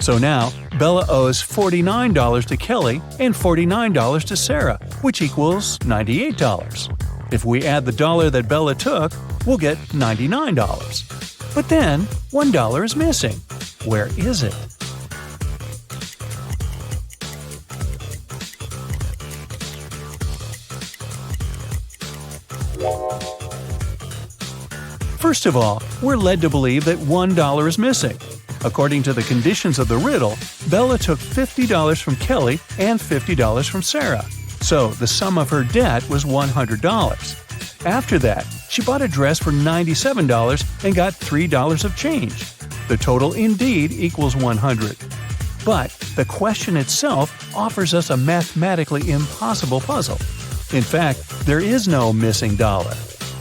So now, Bella owes $49 to Kelly and $49 to Sarah, which equals $98. If we add the dollar that Bella took, we'll get $99. But then, $1 is missing. Where is it? First of all, we're led to believe that $1 is missing. According to the conditions of the riddle, Bella took $50 from Kelly and $50 from Sarah, so the sum of her debt was $100. After that, she bought a dress for $97 and got $3 of change. The total indeed equals $100. But the question itself offers us a mathematically impossible puzzle. In fact, there is no missing dollar.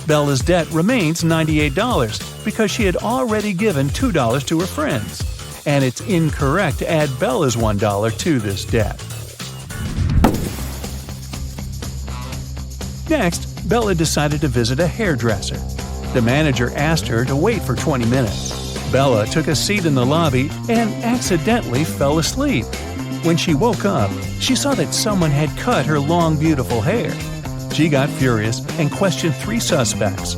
Bella's debt remains $98 because she had already given $2 to her friends. And it's incorrect to add Bella's $1 to this debt. Next, Bella decided to visit a hairdresser. The manager asked her to wait for 20 minutes. Bella took a seat in the lobby and accidentally fell asleep. When she woke up, she saw that someone had cut her long, beautiful hair. She got furious and questioned 3 suspects.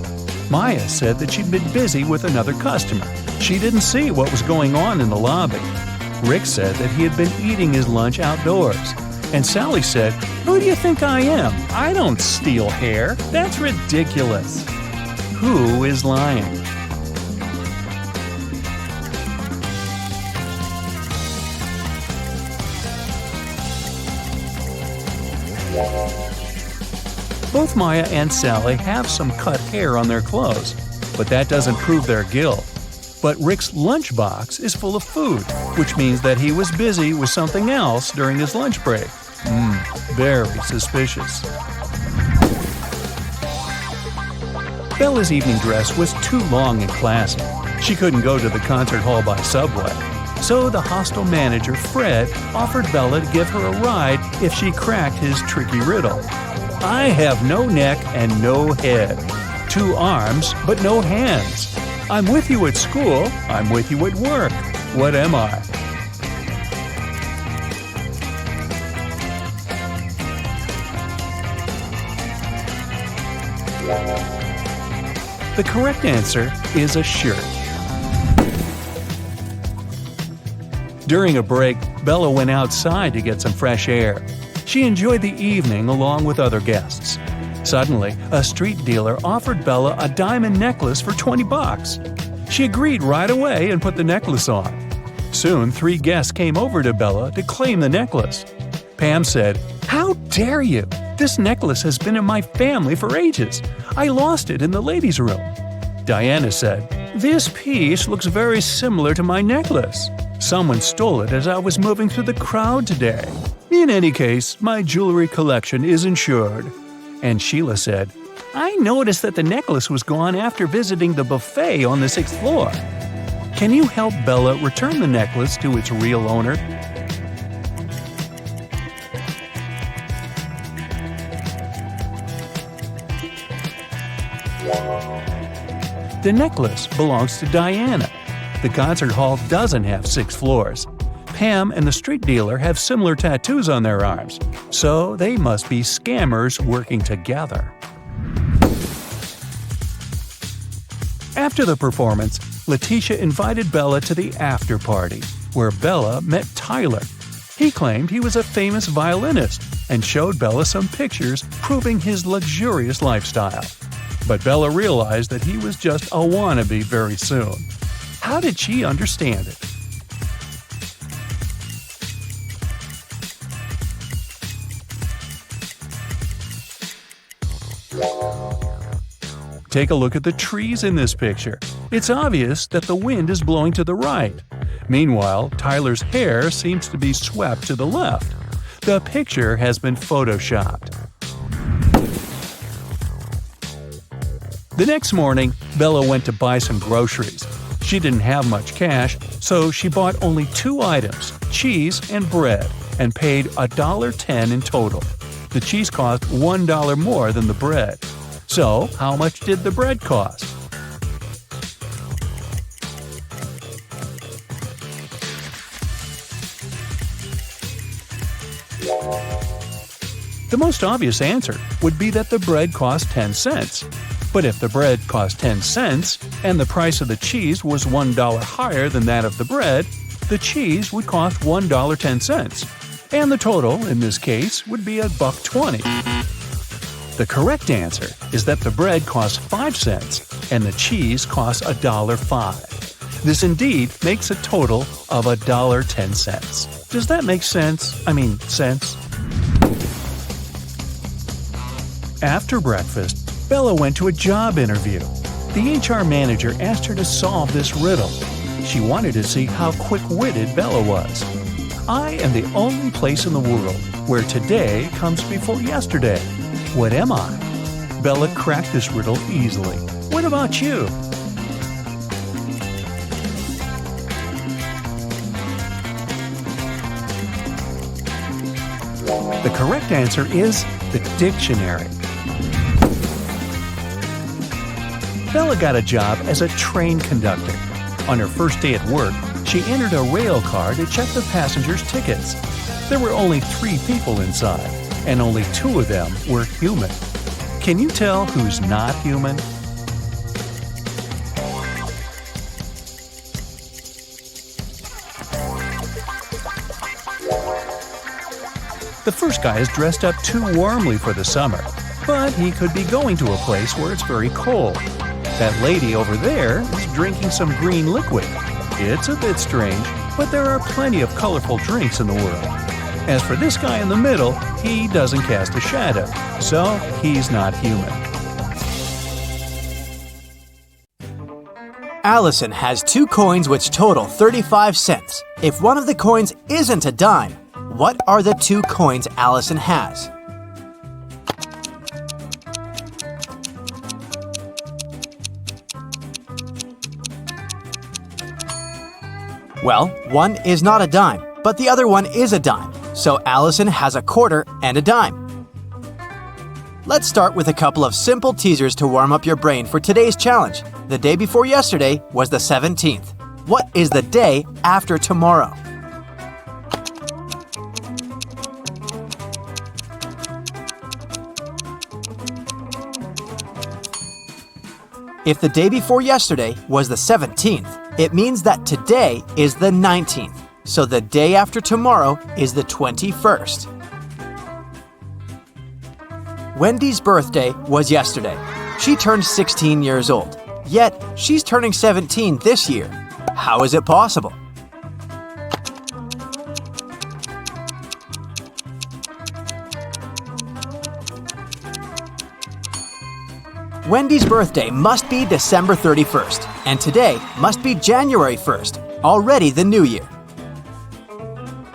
Maya said that she'd been busy with another customer. She didn't see what was going on in the lobby. Rick said that he had been eating his lunch outdoors. And Sally said, "Who do you think I am? I don't steal hair. That's ridiculous." Who is lying? Both Maya and Sally have some cut hair on their clothes, but that doesn't prove their guilt. But Rick's lunchbox is full of food, which means that he was busy with something else during his lunch break. Very suspicious. Bella's evening dress was too long and classy. She couldn't go to the concert hall by subway. So the hostel manager, Fred, offered Bella to give her a ride if she cracked his tricky riddle. I have no neck and no head. 2 arms, but no hands. I'm with you at school, I'm with you at work. What am I? The correct answer is a shirt. During a break, Bella went outside to get some fresh air. She enjoyed the evening along with other guests. Suddenly, a street dealer offered Bella a diamond necklace for $20. She agreed right away and put the necklace on. Soon, 3 guests came over to Bella to claim the necklace. Pam said, "How dare you? This necklace has been in my family for ages. I lost it in the ladies' room." Diana said, "This piece looks very similar to my necklace. Someone stole it as I was moving through the crowd today. In any case, my jewelry collection is insured." And Sheila said, "I noticed that the necklace was gone after visiting the buffet on the 6th floor. Can you help Bella return the necklace to its real owner?" The necklace belongs to Diana. The concert hall doesn't have 6 floors. Pam and the street dealer have similar tattoos on their arms, so they must be scammers working together. After the performance, Letitia invited Bella to the after party, where Bella met Tyler. He claimed he was a famous violinist and showed Bella some pictures proving his luxurious lifestyle. But Bella realized that he was just a wannabe very soon. How did she understand it? Take a look at the trees in this picture. It's obvious that the wind is blowing to the right. Meanwhile, Tyler's hair seems to be swept to the left. The picture has been photoshopped. The next morning, Bella went to buy some groceries. She didn't have much cash, so she bought only 2 items, cheese and bread, and paid $1.10 in total. The cheese cost $1 more than the bread. So, how much did the bread cost? The most obvious answer would be that the bread cost 10 cents. But if the bread cost 10 cents and the price of the cheese was $1 higher than that of the bread, the cheese would cost $1.10. And the total, in this case, would be $1.20. The correct answer is that the bread costs 5 cents and the cheese costs $1.05. This indeed makes a total of $1.10. Does that make sense? Sense? After breakfast, Bella went to a job interview. The HR manager asked her to solve this riddle. She wanted to see how quick-witted Bella was. I am the only place in the world where today comes before yesterday. What am I? Bella cracked this riddle easily. What about you? The correct answer is the dictionary. Bella got a job as a train conductor. On her first day at work, she entered a rail car to check the passengers' tickets. There were only 3 people inside, and only 2 of them were human. Can you tell who's not human? The first guy is dressed up too warmly for the summer, but he could be going to a place where it's very cold. That lady over there is drinking some green liquid. It's a bit strange, but there are plenty of colorful drinks in the world. As for this guy in the middle, he doesn't cast a shadow, so he's not human. Allison has 2 coins which total 35 cents. If one of the coins isn't a dime, what are the 2 coins Allison has? Well, one is not a dime, but the other one is a dime, so Allison has a quarter and a dime. Let's start with a couple of simple teasers to warm up your brain for today's challenge. The day before yesterday was the 17th. What is the day after tomorrow? If the day before yesterday was the 17th, it means that today is the 19th, so the day after tomorrow is the 21st. Wendy's birthday was yesterday. She turned 16 years old, yet she's turning 17 this year. How is it possible? Wendy's birthday must be December 31st, and today must be January 1st, already the new year.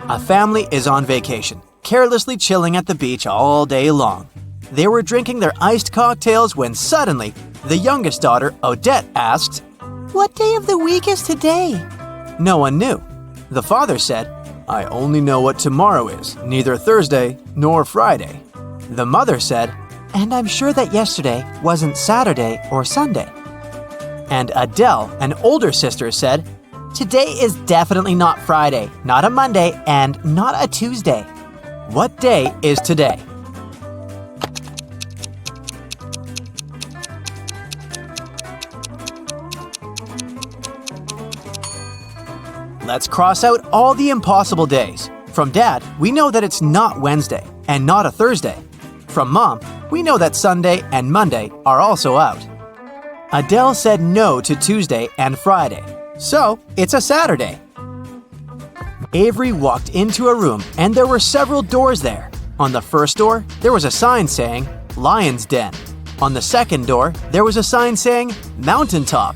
A family is on vacation, carelessly chilling at the beach all day long. They were drinking their iced cocktails when suddenly, the youngest daughter, Odette, asked, "What day of the week is today?" No one knew. The father said, "I only know what tomorrow is, neither Thursday nor Friday." The mother said, "And I'm sure that yesterday wasn't Saturday or Sunday." And Adele, an older sister, said, "Today is definitely not Friday, not a Monday, and not a Tuesday." What day is today? Let's cross out all the impossible days. From Dad, we know that it's not Wednesday and not a Thursday. From Mom, we know that Sunday and Monday are also out. Adele said no to Tuesday and Friday, so it's a Saturday. Avery walked into a room and there were several doors there. On the first door, there was a sign saying, "Lion's Den." On the second door, there was a sign saying, "Mountaintop."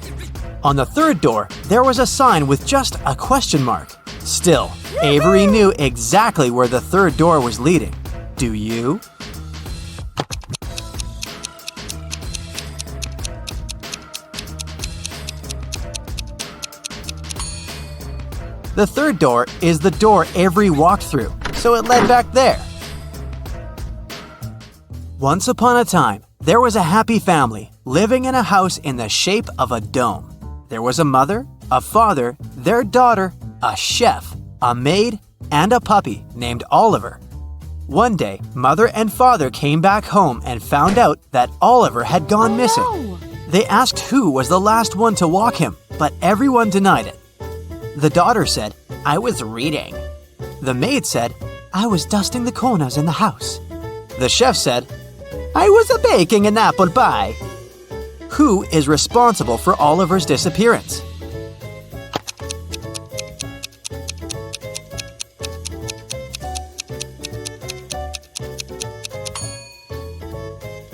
On the third door, there was a sign with just a question mark. Still, Avery knew exactly where the third door was leading. Do you? The third door is the door Avery walked through, so it led back there. Once upon a time, there was a happy family living in a house in the shape of a dome. There was a mother, a father, their daughter, a chef, a maid, and a puppy named Oliver. One day, mother and father came back home and found out that Oliver had gone missing. They asked who was the last one to walk him, but everyone denied it. The daughter said, "I was reading." The maid said, "I was dusting the corners in the house." The chef said, "I was baking an apple pie." Who is responsible for Oliver's disappearance?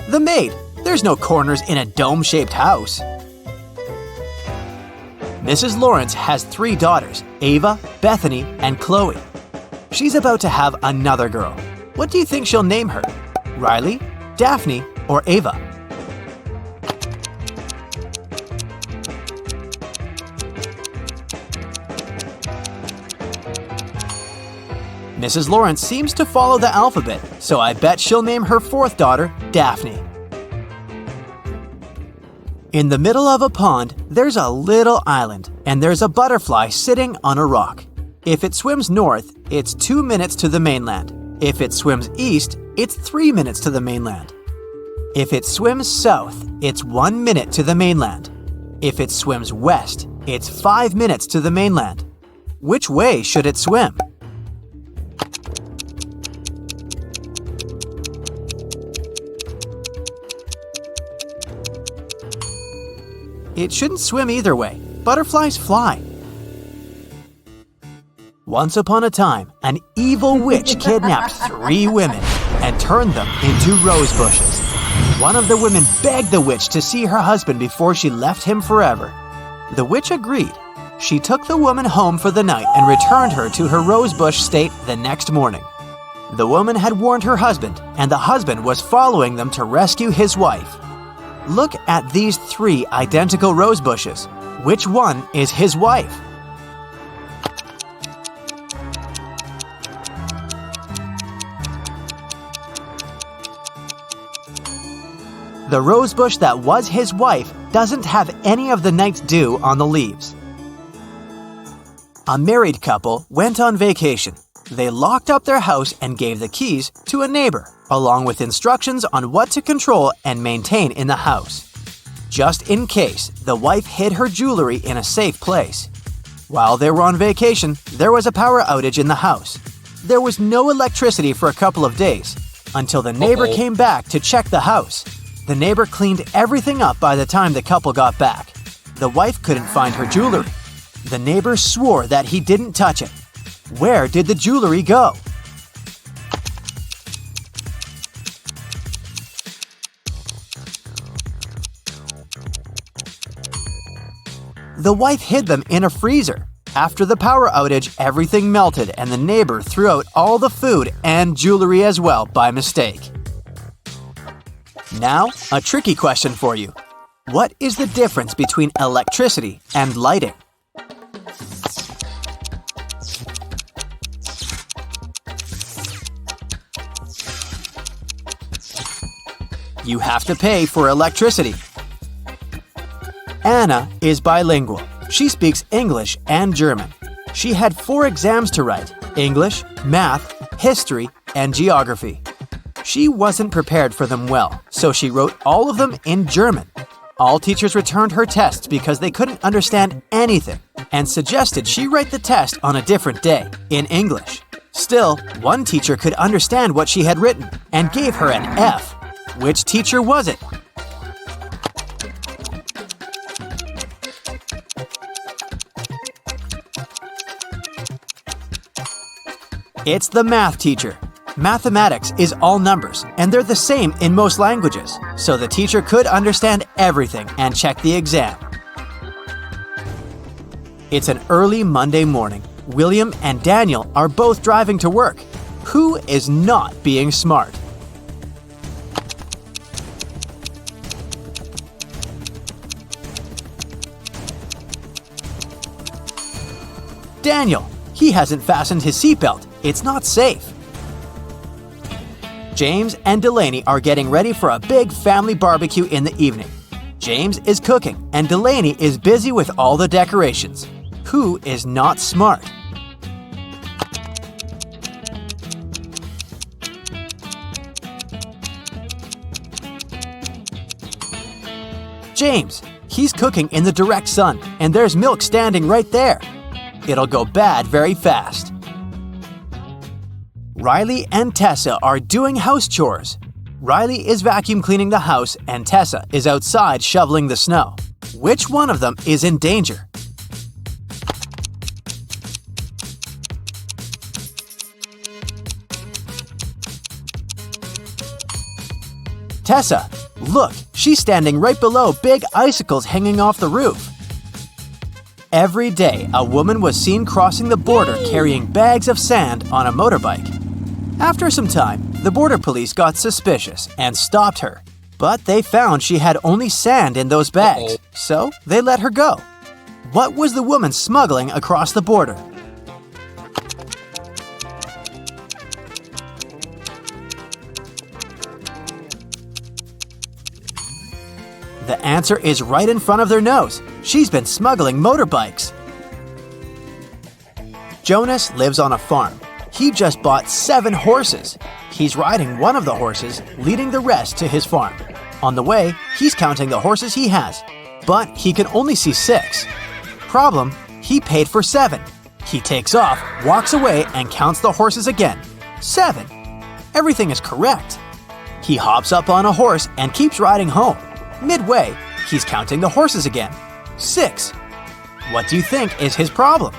The maid. There's no corners in a dome-shaped house. Mrs. Lawrence has 3 daughters, Ava, Bethany, and Chloe. She's about to have another girl. What do you think she'll name her? Riley, Daphne, or Ava? Mrs. Lawrence seems to follow the alphabet, so I bet she'll name her 4th daughter Daphne. In the middle of a pond, there's a little island, and there's a butterfly sitting on a rock. If it swims north, it's 2 minutes to the mainland. If it swims east, it's 3 minutes to the mainland. If it swims south, it's 1 minute to the mainland. If it swims west, it's 5 minutes to the mainland. Which way should it swim? It shouldn't swim either way. Butterflies fly. Once upon a time, an evil witch kidnapped 3 women and turned them into rose bushes. One of the women begged the witch to see her husband before she left him forever. The witch agreed. She took the woman home for the night and returned her to her rosebush state the next morning. The woman had warned her husband, and the husband was following them to rescue his wife. Look at these 3 identical rose bushes. Which one is his wife? The rosebush that was his wife doesn't have any of the night's dew on the leaves. A married couple went on vacation. They locked up their house and gave the keys to a neighbor, along with instructions on what to control and maintain in the house. Just in case, the wife hid her jewelry in a safe place. While they were on vacation, there was a power outage in the house. There was no electricity for a couple of days, until the neighbor came back to check the house. The neighbor cleaned everything up by the time the couple got back. The wife couldn't find her jewelry. The neighbor swore that he didn't touch it. Where did the jewelry go? The wife hid them in a freezer. After the power outage, everything melted and the neighbor threw out all the food and jewelry as well by mistake. Now, a tricky question for you. What is the difference between electricity and lighting? You have to pay for electricity. Anna is bilingual. She speaks English and German. She had 4 exams to write: English, math, history, and geography. She wasn't prepared for them well, so she wrote all of them in German. All teachers returned her tests because they couldn't understand anything and suggested she write the test on a different day, in English. Still, one teacher could understand what she had written and gave her an F. Which teacher was it? It's the math teacher. Mathematics is all numbers, and they're the same in most languages, so the teacher could understand everything and check the exam. It's an early Monday morning. William and Daniel are both driving to work. Who is not being smart? Daniel. He hasn't fastened his seatbelt. It's not safe. James and Delaney are getting ready for a big family barbecue in the evening. James is cooking and Delaney is busy with all the decorations. Who is not smart? James. He's cooking in the direct sun and there's milk standing right there. It'll go bad very fast. Riley and Tessa are doing house chores. Riley is vacuum cleaning the house and Tessa is outside shoveling the snow. Which one of them is in danger? Tessa, look, she's standing right below big icicles hanging off the roof. Every day, a woman was seen crossing the border carrying bags of sand on a motorbike. After some time, the border police got suspicious and stopped her. But they found she had only sand in those bags, so they let her go. What was the woman smuggling across the border? The answer is right in front of their nose. She's been smuggling motorbikes. Jonas lives on a farm. He just bought 7 horses. He's riding one of the horses, leading the rest to his farm. On the way, he's counting the horses he has, but he can only see 6. Problem, he paid for 7. He takes off, walks away, and counts the horses again. 7. Everything is correct. He hops up on a horse and keeps riding home. Midway, he's counting the horses again. 6. What do you think is his problem?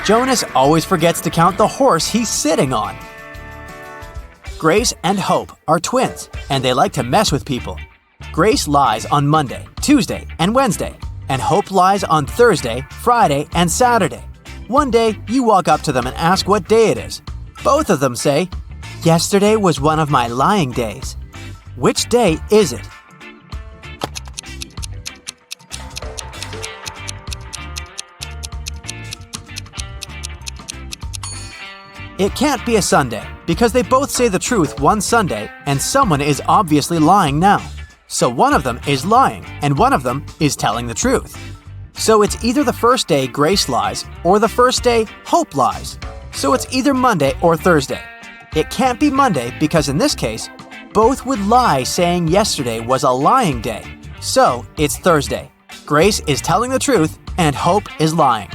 Jonas always forgets to count the horse he's sitting on. Grace and Hope are twins, and they like to mess with people. Grace lies on Monday, Tuesday, and Wednesday, and Hope lies on Thursday, Friday, and Saturday. One day, you walk up to them and ask what day it is. Both of them say, "Yesterday was one of my lying days." Which day is it? It can't be a Sunday, because they both say the truth one Sunday, and someone is obviously lying now. So one of them is lying, and one of them is telling the truth. So it's either the first day Grace lies, or the first day Hope lies. So it's either Monday or Thursday. It can't be Monday because in this case, both would lie saying yesterday was a lying day. So it's Thursday. Grace is telling the truth, and Hope is lying.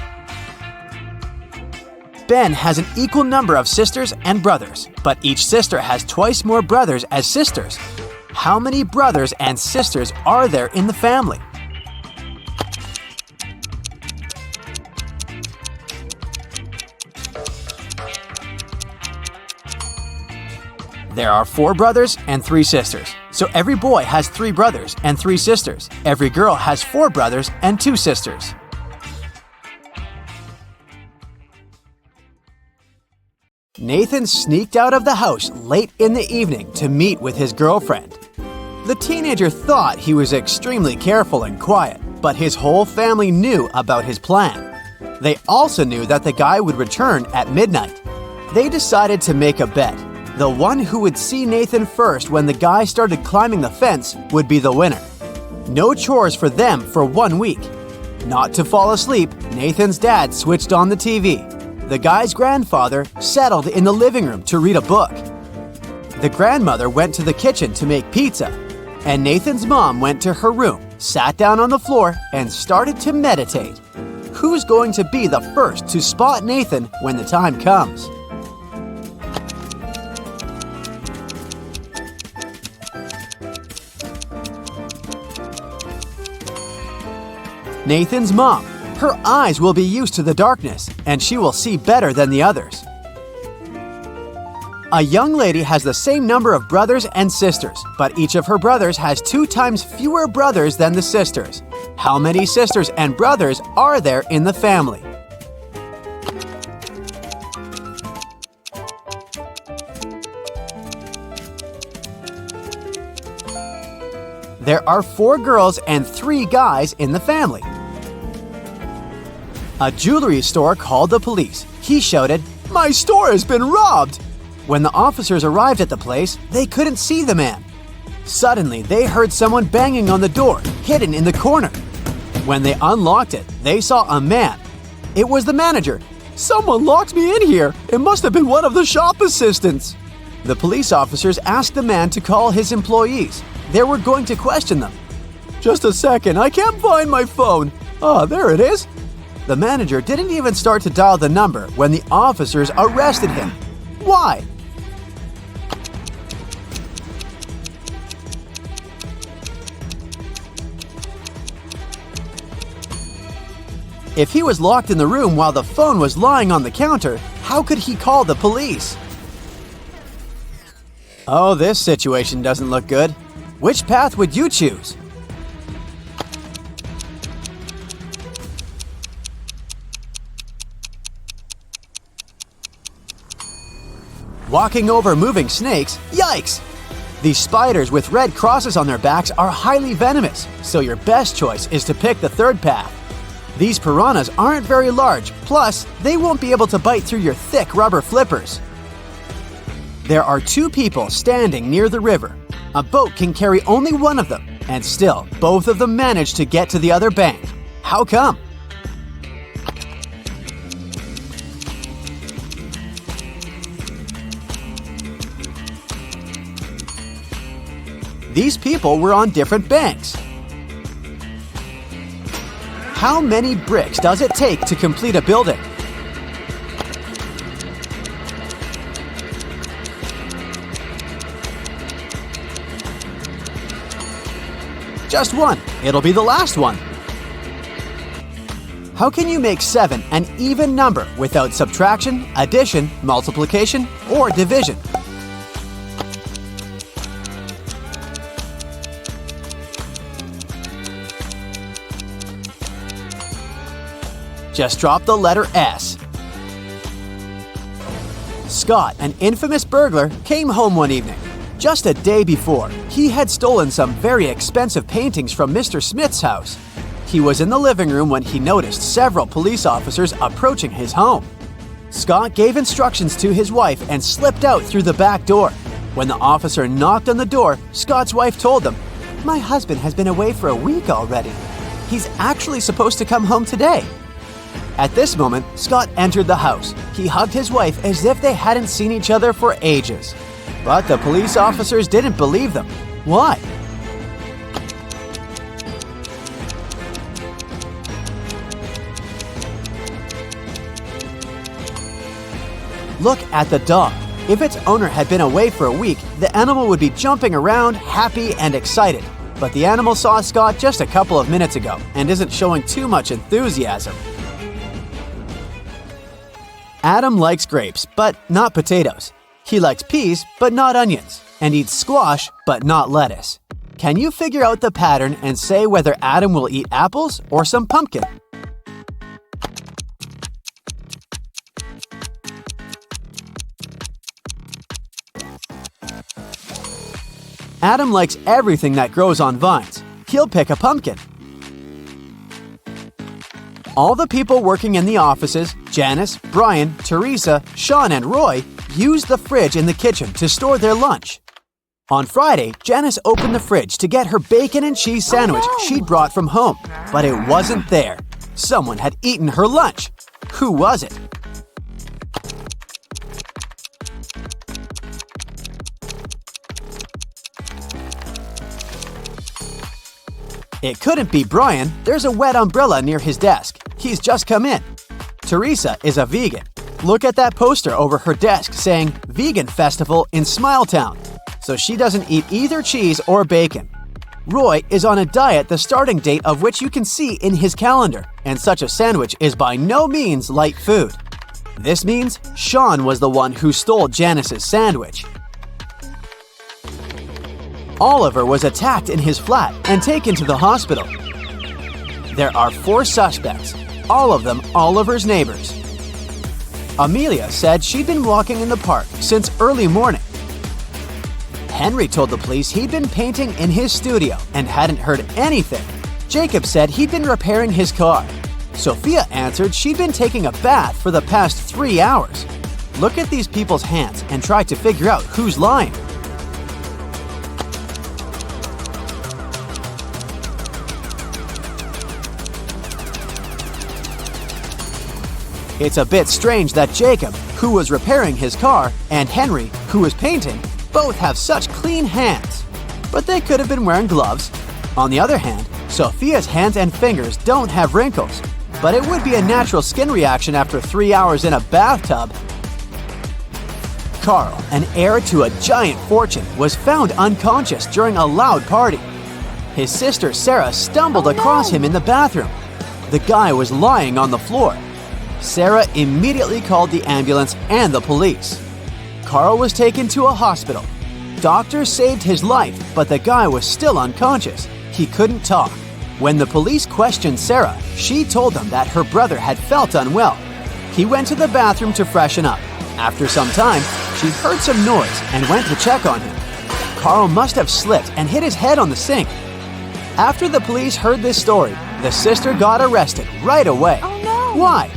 Ben has an equal number of sisters and brothers, but each sister has twice more brothers as sisters. How many brothers and sisters are there in the family? There are 4 brothers and 3 sisters. So every boy has 3 brothers and 3 sisters. Every girl has 4 brothers and 2 sisters. Nathan sneaked out of the house late in the evening to meet with his girlfriend. The teenager thought he was extremely careful and quiet, but his whole family knew about his plan. They also knew that the guy would return at midnight. They decided to make a bet. The one who would see Nathan first when the guy started climbing the fence would be the winner. No chores for them for 1 week. Not to fall asleep, Nathan's dad switched on the TV. The guy's grandfather settled in the living room to read a book. The grandmother went to the kitchen to make pizza, and Nathan's mom went to her room, sat down on the floor, and started to meditate. Who's going to be the first to spot Nathan when the time comes? Nathan's mom. Her eyes will be used to the darkness, and she will see better than the others. A young lady has the same number of brothers and sisters, but each of her brothers has 2 times fewer brothers than the sisters. How many sisters and brothers are there in the family? There are 4 girls and 3 guys in the family. A jewelry store called the police. He shouted, "My store has been robbed!" When the officers arrived at the place, they couldn't see the man. Suddenly, they heard someone banging on the door, hidden in the corner. When they unlocked it, they saw a man. It was the manager. "Someone locked me in here. It must have been one of the shop assistants." The police officers asked the man to call his employees. They were going to question them. "Just a second, I can't find my phone. Ah, there it is." The manager didn't even start to dial the number when the officers arrested him. Why? If he was locked in the room while the phone was lying on the counter, how could he call the police? Oh, this situation doesn't look good. Which path would you choose? Walking over moving snakes? Yikes! These spiders with red crosses on their backs are highly venomous, so your best choice is to pick the third path. These piranhas aren't very large, plus they won't be able to bite through your thick rubber flippers. There are 2 people standing near the river. A boat can carry only one of them, and still, both of them manage to get to the other bank. How come? These people were on different banks. How many bricks does it take to complete a building? Just 1. It'll be the last one. How can you make 7 an even number without subtraction, addition, multiplication, or division? Just drop the letter S. Scott, an infamous burglar, came home one evening. Just a day before, he had stolen some very expensive paintings from Mr. Smith's house. He was in the living room when he noticed several police officers approaching his home. Scott gave instructions to his wife and slipped out through the back door. When the officer knocked on the door, Scott's wife told them, "My husband has been away for a week already. He's actually supposed to come home today." At this moment, Scott entered the house. He hugged his wife as if they hadn't seen each other for ages. But the police officers didn't believe them. Why? Look at the dog. If its owner had been away for a week, the animal would be jumping around, happy and excited. But the animal saw Scott just a couple of minutes ago and isn't showing too much enthusiasm. Adam likes grapes, but not potatoes. He likes peas, but not onions, and eats squash, but not lettuce. Can you figure out the pattern and say whether Adam will eat apples or some pumpkin? Adam likes everything that grows on vines. He'll pick a pumpkin. All the people working in the offices, Janice, Brian, Teresa, Sean, and Roy, used the fridge in the kitchen to store their lunch. On Friday, Janice opened the fridge to get her bacon and cheese sandwich she'd brought from home, but it wasn't there. Someone had eaten her lunch. Who was it? It couldn't be Brian. There's a wet umbrella near his desk. He's just come in. Teresa is a vegan. Look at that poster over her desk saying Vegan Festival in Smiletown. So she doesn't eat either cheese or bacon. Roy is on a diet the starting date of which you can see in his calendar, and such a sandwich is by no means light food. This means Sean was the one who stole Janice's sandwich. Oliver was attacked in his flat and taken to the hospital. There are 4 suspects, all of them Oliver's neighbors. Amelia said she'd been walking in the park since early morning. Henry told the police he'd been painting in his studio and hadn't heard anything. Jacob said he'd been repairing his car. Sophia answered she'd been taking a bath for the past 3 hours. Look at these people's hands and try to figure out who's lying. It's a bit strange that Jacob, who was repairing his car, and Henry, who was painting, both have such clean hands. But they could have been wearing gloves. On the other hand, Sophia's hands and fingers don't have wrinkles. But it would be a natural skin reaction after 3 hours in a bathtub. Carl, an heir to a giant fortune, was found unconscious during a loud party. His sister Sarah stumbled across him in the bathroom. The guy was lying on the floor. Sarah immediately called the ambulance and the police. Carl was taken to a hospital. Doctors saved his life, but the guy was still unconscious. He couldn't talk. When the police questioned Sarah, she told them that her brother had felt unwell. He went to the bathroom to freshen up. After some time, she heard some noise and went to check on him. Carl must have slipped and hit his head on the sink. After the police heard this story, the sister got arrested right away. Oh no! Why?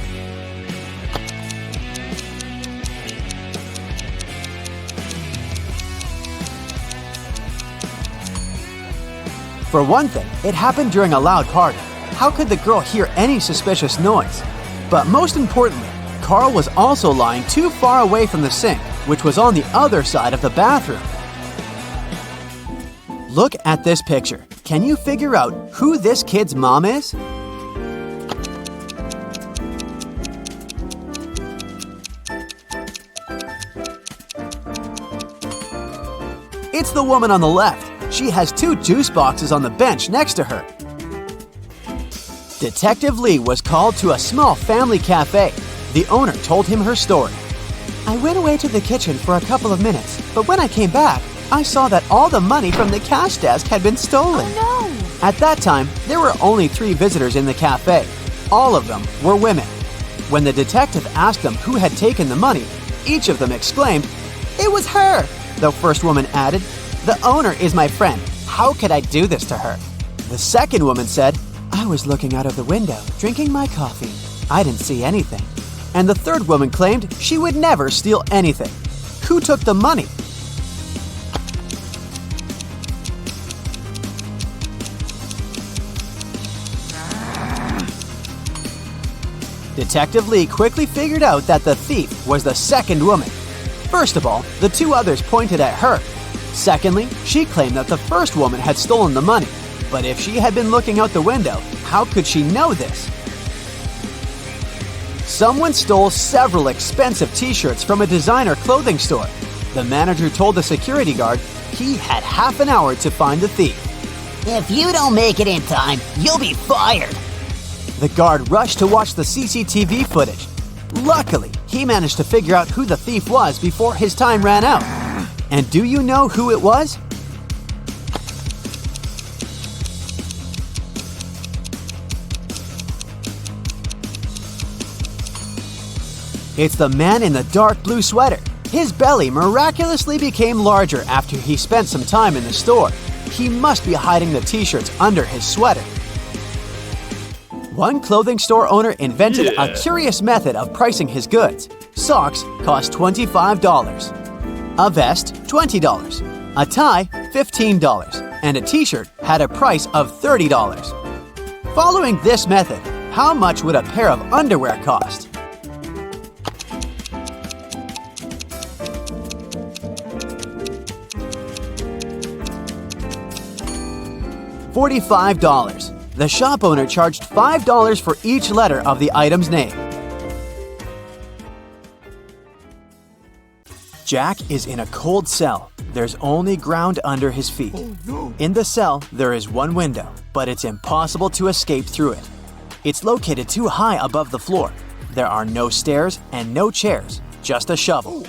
For one thing, it happened during a loud party. How could the girl hear any suspicious noise? But most importantly, Carl was also lying too far away from the sink, which was on the other side of the bathroom. Look at this picture. Can you figure out who this kid's mom is? It's the woman on the left. She has 2 juice boxes on the bench next to her. Detective Lee was called to a small family cafe. The owner told him her story. I went away to the kitchen for a couple of minutes, but when I came back, I saw that all the money from the cash desk had been stolen. Oh no! At that time, there were only 3 visitors in the cafe. All of them were women. When the detective asked them who had taken the money, each of them exclaimed, "It was her!" The first woman added, "The owner is my friend. How could I do this to her?" The second woman said, "I was looking out of the window, drinking my coffee. I didn't see anything." And the third woman claimed she would never steal anything. Who took the money? Detective Lee quickly figured out that the thief was the second woman. First of all, the two others pointed at her. Secondly, she claimed that the first woman had stolen the money. But if she had been looking out the window, how could she know this? Someone stole several expensive t-shirts from a designer clothing store. The manager told the security guard he had half an hour to find the thief. If you don't make it in time, you'll be fired. The guard rushed to watch the CCTV footage. Luckily, he managed to figure out who the thief was before his time ran out. And do you know who it was? It's the man in the dark blue sweater. His belly miraculously became larger after he spent some time in the store. He must be hiding the t-shirts under his sweater. One clothing store owner invented a curious method of pricing his goods. Socks cost $25, a vest $20, a tie $15, and a t-shirt had a price of $30. Following this method, how much would a pair of underwear cost? $45. The shop owner charged $5 for each letter of the item's name. Jack is in a cold cell. There's only ground under his feet. In the cell, there is one window, but it's impossible to escape through it. It's located too high above the floor. There are no stairs and no chairs, just a shovel.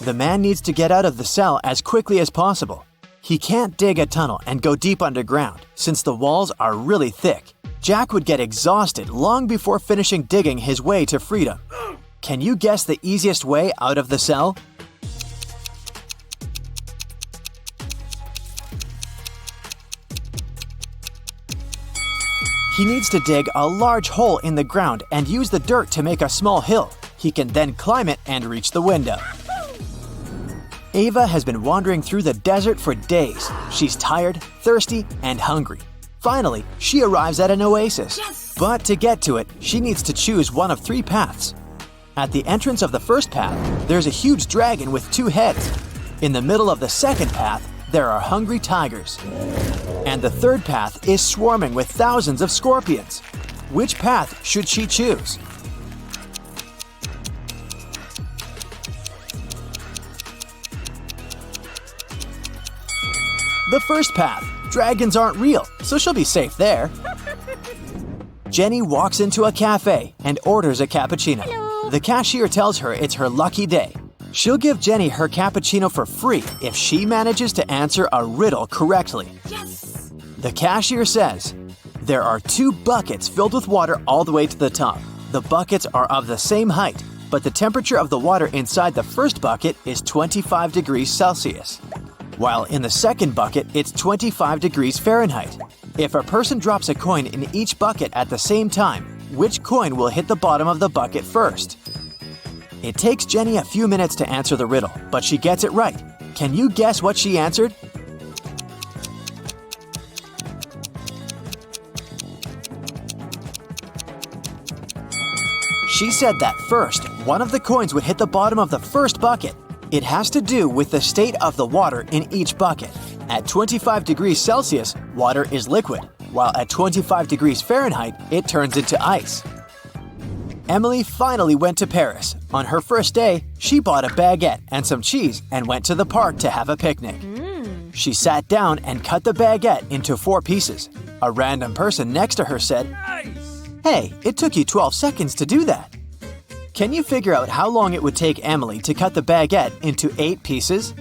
The man needs to get out of the cell as quickly as possible. He can't dig a tunnel and go deep underground, since the walls are really thick. Jack would get exhausted long before finishing digging his way to freedom. Can you guess the easiest way out of the cell? He needs to dig a large hole in the ground and use the dirt to make a small hill. He can then climb it and reach the window. Ava has been wandering through the desert for days. She's tired, thirsty, and hungry. Finally, she arrives at an oasis. But to get to it, she needs to choose one of 3 paths. At the entrance of the first path, there's a huge dragon with 2 heads. In the middle of the second path, there are hungry tigers. And the third path is swarming with thousands of scorpions. Which path should she choose? The first path. Dragons aren't real, so she'll be safe there. Jenny walks into a cafe and orders a cappuccino. The cashier tells her it's her lucky day. She'll give Jenny her cappuccino for free if she manages to answer a riddle correctly. Yes! The cashier says, there are 2 buckets filled with water all the way to the top. The buckets are of the same height, but the temperature of the water inside the first bucket is 25 degrees Celsius. While in the second bucket, it's 25 degrees Fahrenheit. If a person drops a coin in each bucket at the same time, which coin will hit the bottom of the bucket first? It takes Jenny a few minutes to answer the riddle, but she gets it right. Can you guess what she answered? She said that first, one of the coins would hit the bottom of the first bucket. It has to do with the state of the water in each bucket. At 25 degrees Celsius, water is liquid, while at 25 degrees Fahrenheit, it turns into ice. Emily finally went to Paris. On her first day, she bought a baguette and some cheese and went to the park to have a picnic. She sat down and cut the baguette into 4 pieces. A random person next to her said, "Hey, it took you 12 seconds to do that." Can you figure out how long it would take Emily to cut the baguette into 8 pieces?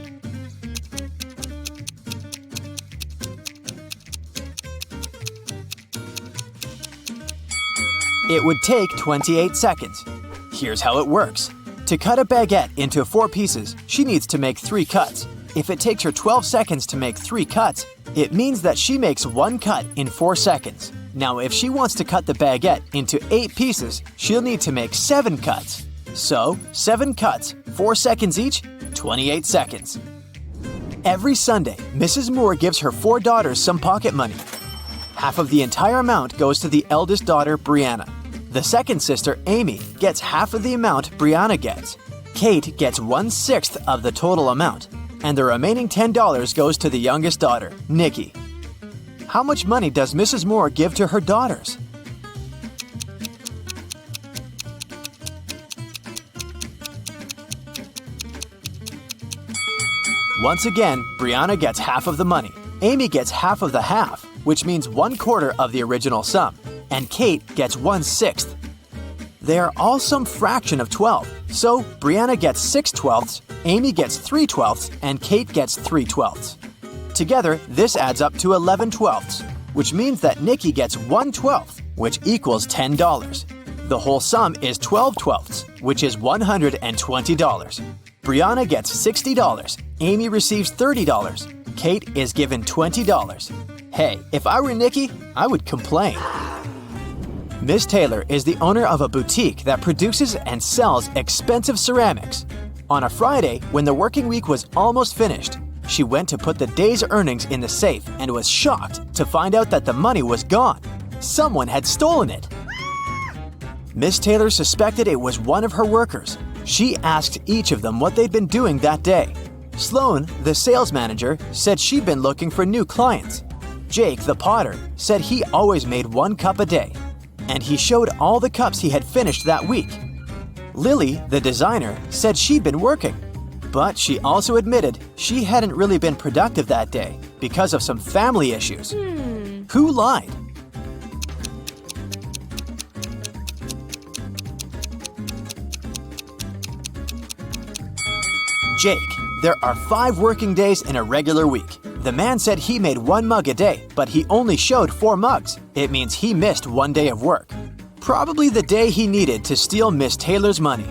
It would take 28 seconds. Here's how it works. To cut a baguette into 4 pieces, she needs to make 3 cuts. If it takes her 12 seconds to make 3 cuts, it means that she makes 1 cut in 4 seconds. Now, if she wants to cut the baguette into 8 pieces, she'll need to make 7 cuts. So, 7 cuts, 4 seconds each, 28 seconds. Every Sunday, Mrs. Moore gives her 4 daughters some pocket money. Half of the entire amount goes to the eldest daughter, Brianna. The second sister, Amy, gets half of the amount Brianna gets. Kate gets 1/6 of the total amount. And the remaining $10 goes to the youngest daughter, Nikki. How much money does Mrs. Moore give to her daughters? Once again, Brianna gets half of the money. Amy gets half of the half, which means 1/4 of the original sum. And Kate gets 1/6. They are all some fraction of 12, so Brianna gets 6/12, Amy gets 3/12, and Kate gets 3/12. Together, this adds up to 11/12, which means that Nikki gets 1/12, which equals $10. The whole sum is 12/12, which is $120. Brianna gets $60, Amy receives $30, Kate is given $20. Hey, if I were Nikki, I would complain. Miss Taylor is the owner of a boutique that produces and sells expensive ceramics. On a Friday, when the working week was almost finished, she went to put the day's earnings in the safe and was shocked to find out that the money was gone. Someone had stolen it. Miss Taylor suspected it was one of her workers. She asked each of them what they'd been doing that day. Sloan, the sales manager, said she'd been looking for new clients. Jake, the potter, said he always made 1 cup a day. And he showed all the cups he had finished that week. Lily, the designer, said she'd been working. But she also admitted she hadn't really been productive that day because of some family issues. Who lied? Jake. There are 5 working days in a regular week. The man said he made 1 mug a day, but he only showed 4 mugs. It means he missed 1 day of work. Probably the day he needed to steal Miss Taylor's money.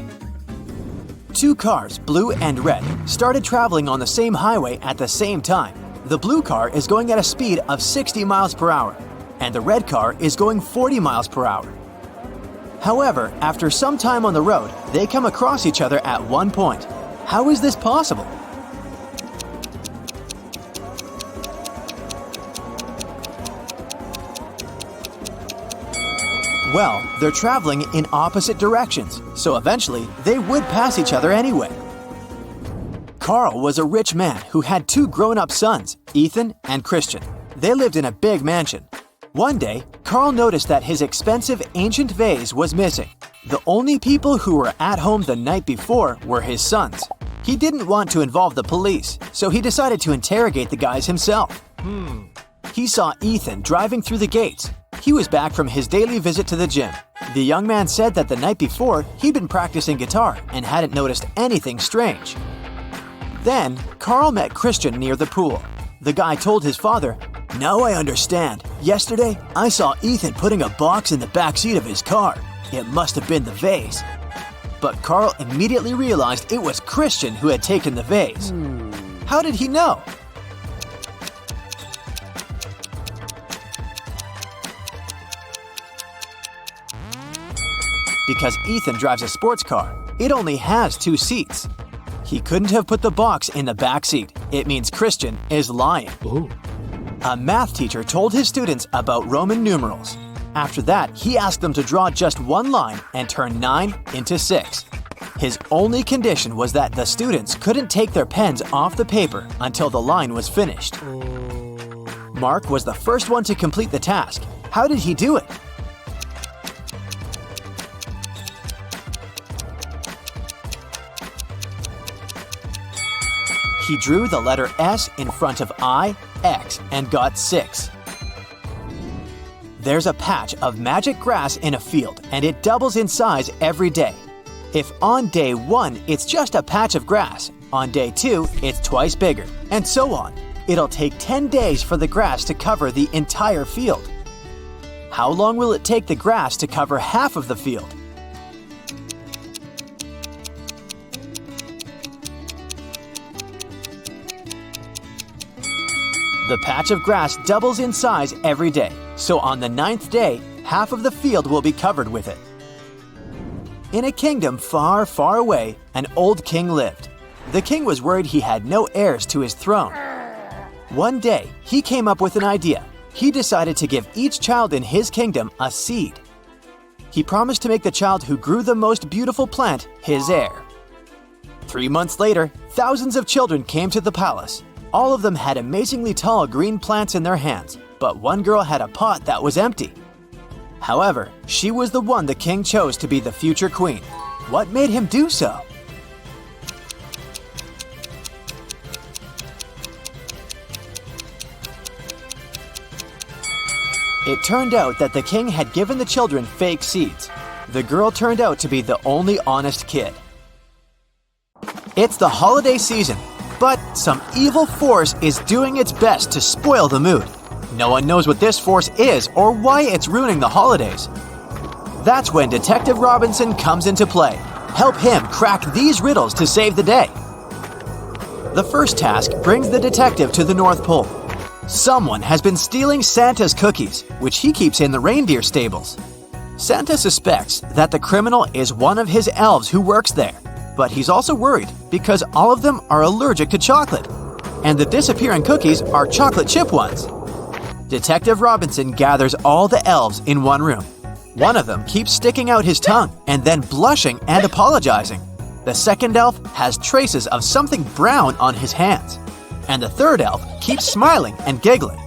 2 cars, blue and red, started traveling on the same highway at the same time. The blue car is going at a speed of 60 miles per hour, and the red car is going 40 miles per hour. However, after some time on the road, they come across each other at one point. How is this possible? Well, they're traveling in opposite directions, so eventually they would pass each other anyway. Carl was a rich man who had 2 grown-up sons, Ethan and Christian. They lived in a big mansion. One day, Carl noticed that his expensive ancient vase was missing. The only people who were at home the night before were his sons. He didn't want to involve the police, so he decided to interrogate the guys himself. He saw Ethan driving through the gates. He was back from his daily visit to the gym. The young man said that the night before, he'd been practicing guitar and hadn't noticed anything strange. Then, Carl met Christian near the pool. The guy told his father, "Now I understand. Yesterday, I saw Ethan putting a box in the backseat of his car. It must have been the vase." But Carl immediately realized it was Christian who had taken the vase. How did he know? Because Ethan drives a sports car. It only has 2 seats. He couldn't have put the box in the back seat. It means Christian is lying. A math teacher told his students about Roman numerals. After that, he asked them to draw just 1 line and turn 9 into 6. His only condition was that the students couldn't take their pens off the paper until the line was finished. Mark was the first one to complete the task. How did he do it? He drew the letter S in front of I, X, and got 6. There's a patch of magic grass in a field, and it doubles in size every day. If on day 1 it's just a patch of grass, on day 2 it's twice bigger, and so on. It'll take 10 days for the grass to cover the entire field. How long will it take the grass to cover half of the field? The patch of grass doubles in size every day, so on the 9th day, half of the field will be covered with it. In a kingdom far, far away, an old king lived. The king was worried he had no heirs to his throne. One day, he came up with an idea. He decided to give each child in his kingdom a seed. He promised to make the child who grew the most beautiful plant his heir. 3 months later, thousands of children came to the palace. All of them had amazingly tall green plants in their hands, but one girl had a pot that was empty. However, she was the one the king chose to be the future queen. What made him do so? It turned out that the king had given the children fake seeds. The girl turned out to be the only honest kid. It's the holiday season, but some evil force is doing its best to spoil the mood. No one knows what this force is or why it's ruining the holidays. That's when Detective Robinson comes into play. Help him crack these riddles to save the day. The first task brings the detective to the North Pole. Someone has been stealing Santa's cookies, which he keeps in the reindeer stables. Santa suspects that the criminal is one of his elves who works there, but he's also worried because all of them are allergic to chocolate, and the disappearing cookies are chocolate chip ones. Detective Robinson gathers all the elves in one room. One of them keeps sticking out his tongue and then blushing and apologizing. The second elf has traces of something brown on his hands. And the third elf keeps smiling and giggling.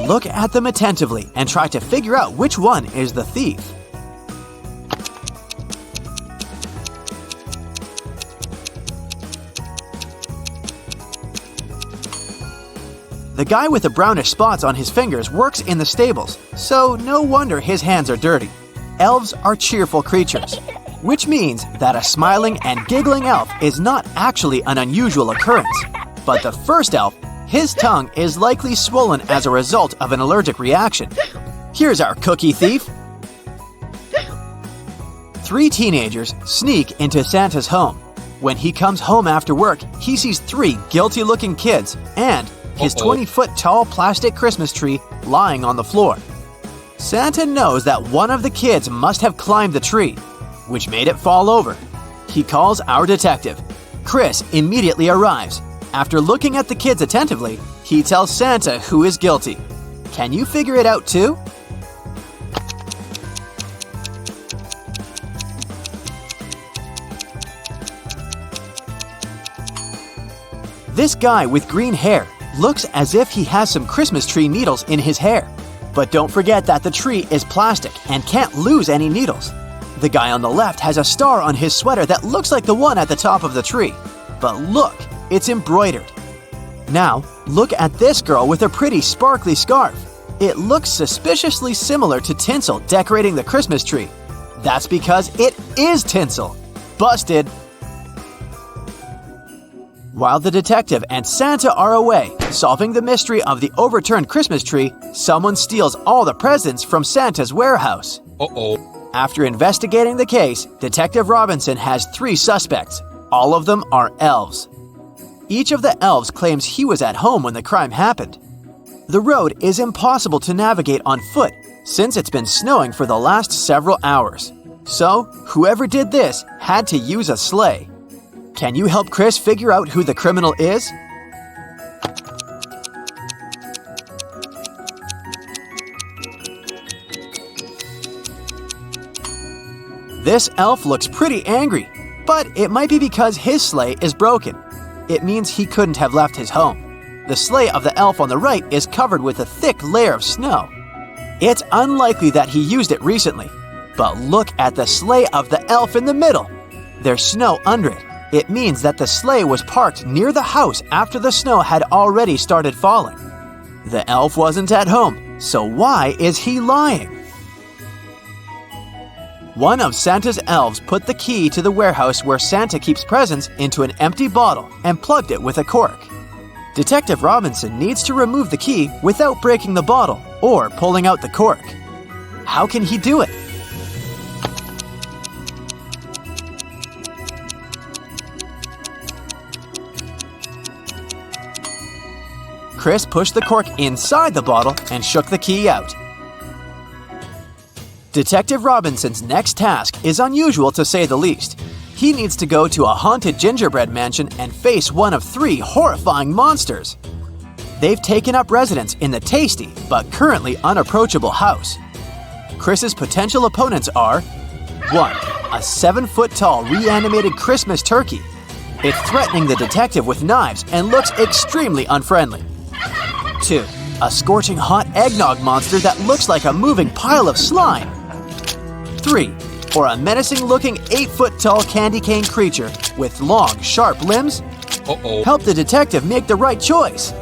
Look at them attentively and try to figure out which one is the thief. The guy with the brownish spots on his fingers works in the stables, so no wonder his hands are dirty. Elves are cheerful creatures, which means that a smiling and giggling elf is not actually an unusual occurrence. But the first elf, his tongue is likely swollen as a result of an allergic reaction. Here's our cookie thief. 3 teenagers sneak into Santa's home. When he comes home after work, he sees 3 guilty-looking kids and his 20-foot-tall plastic Christmas tree lying on the floor. Santa knows that one of the kids must have climbed the tree, which made it fall over. He calls our detective. Chris immediately arrives. After looking at the kids attentively, he tells Santa who is guilty. Can you figure it out too? This guy with green hair looks as if he has some Christmas tree needles in his hair. But don't forget that the tree is plastic and can't lose any needles. The guy on the left has a star on his sweater that looks like the one at the top of the tree. But look, it's embroidered. Now, look at this girl with a pretty sparkly scarf. It looks suspiciously similar to tinsel decorating the Christmas tree. That's because it is tinsel. Busted! While the detective and Santa are away, solving the mystery of the overturned Christmas tree, someone steals all the presents from Santa's warehouse. After investigating the case, Detective Robinson has 3 suspects. All of them are elves. Each of the elves claims he was at home when the crime happened. The road is impossible to navigate on foot since it's been snowing for the last several hours. So, whoever did this had to use a sleigh. Can you help Chris figure out who the criminal is? This elf looks pretty angry, but it might be because his sleigh is broken. It means he couldn't have left his home. The sleigh of the elf on the right is covered with a thick layer of snow. It's unlikely that he used it recently. But look at the sleigh of the elf in the middle. There's snow under it. It means that the sleigh was parked near the house after the snow had already started falling. The elf wasn't at home, so why is he lying? One of Santa's elves put the key to the warehouse where Santa keeps presents into an empty bottle and plugged it with a cork. Detective Robinson needs to remove the key without breaking the bottle or pulling out the cork. How can he do it? Chris pushed the cork inside the bottle and shook the key out. Detective Robinson's next task is unusual to say the least. He needs to go to a haunted gingerbread mansion and face one of 3 horrifying monsters. They've taken up residence in the tasty but currently unapproachable house. Chris's potential opponents are 1. A 7-foot-tall reanimated Christmas turkey. It's threatening the detective with knives and looks extremely unfriendly. 2. A scorching hot eggnog monster that looks like a moving pile of slime. 3. Or a menacing-looking 8-foot-tall candy cane creature with long, sharp limbs? Help the detective make the right choice.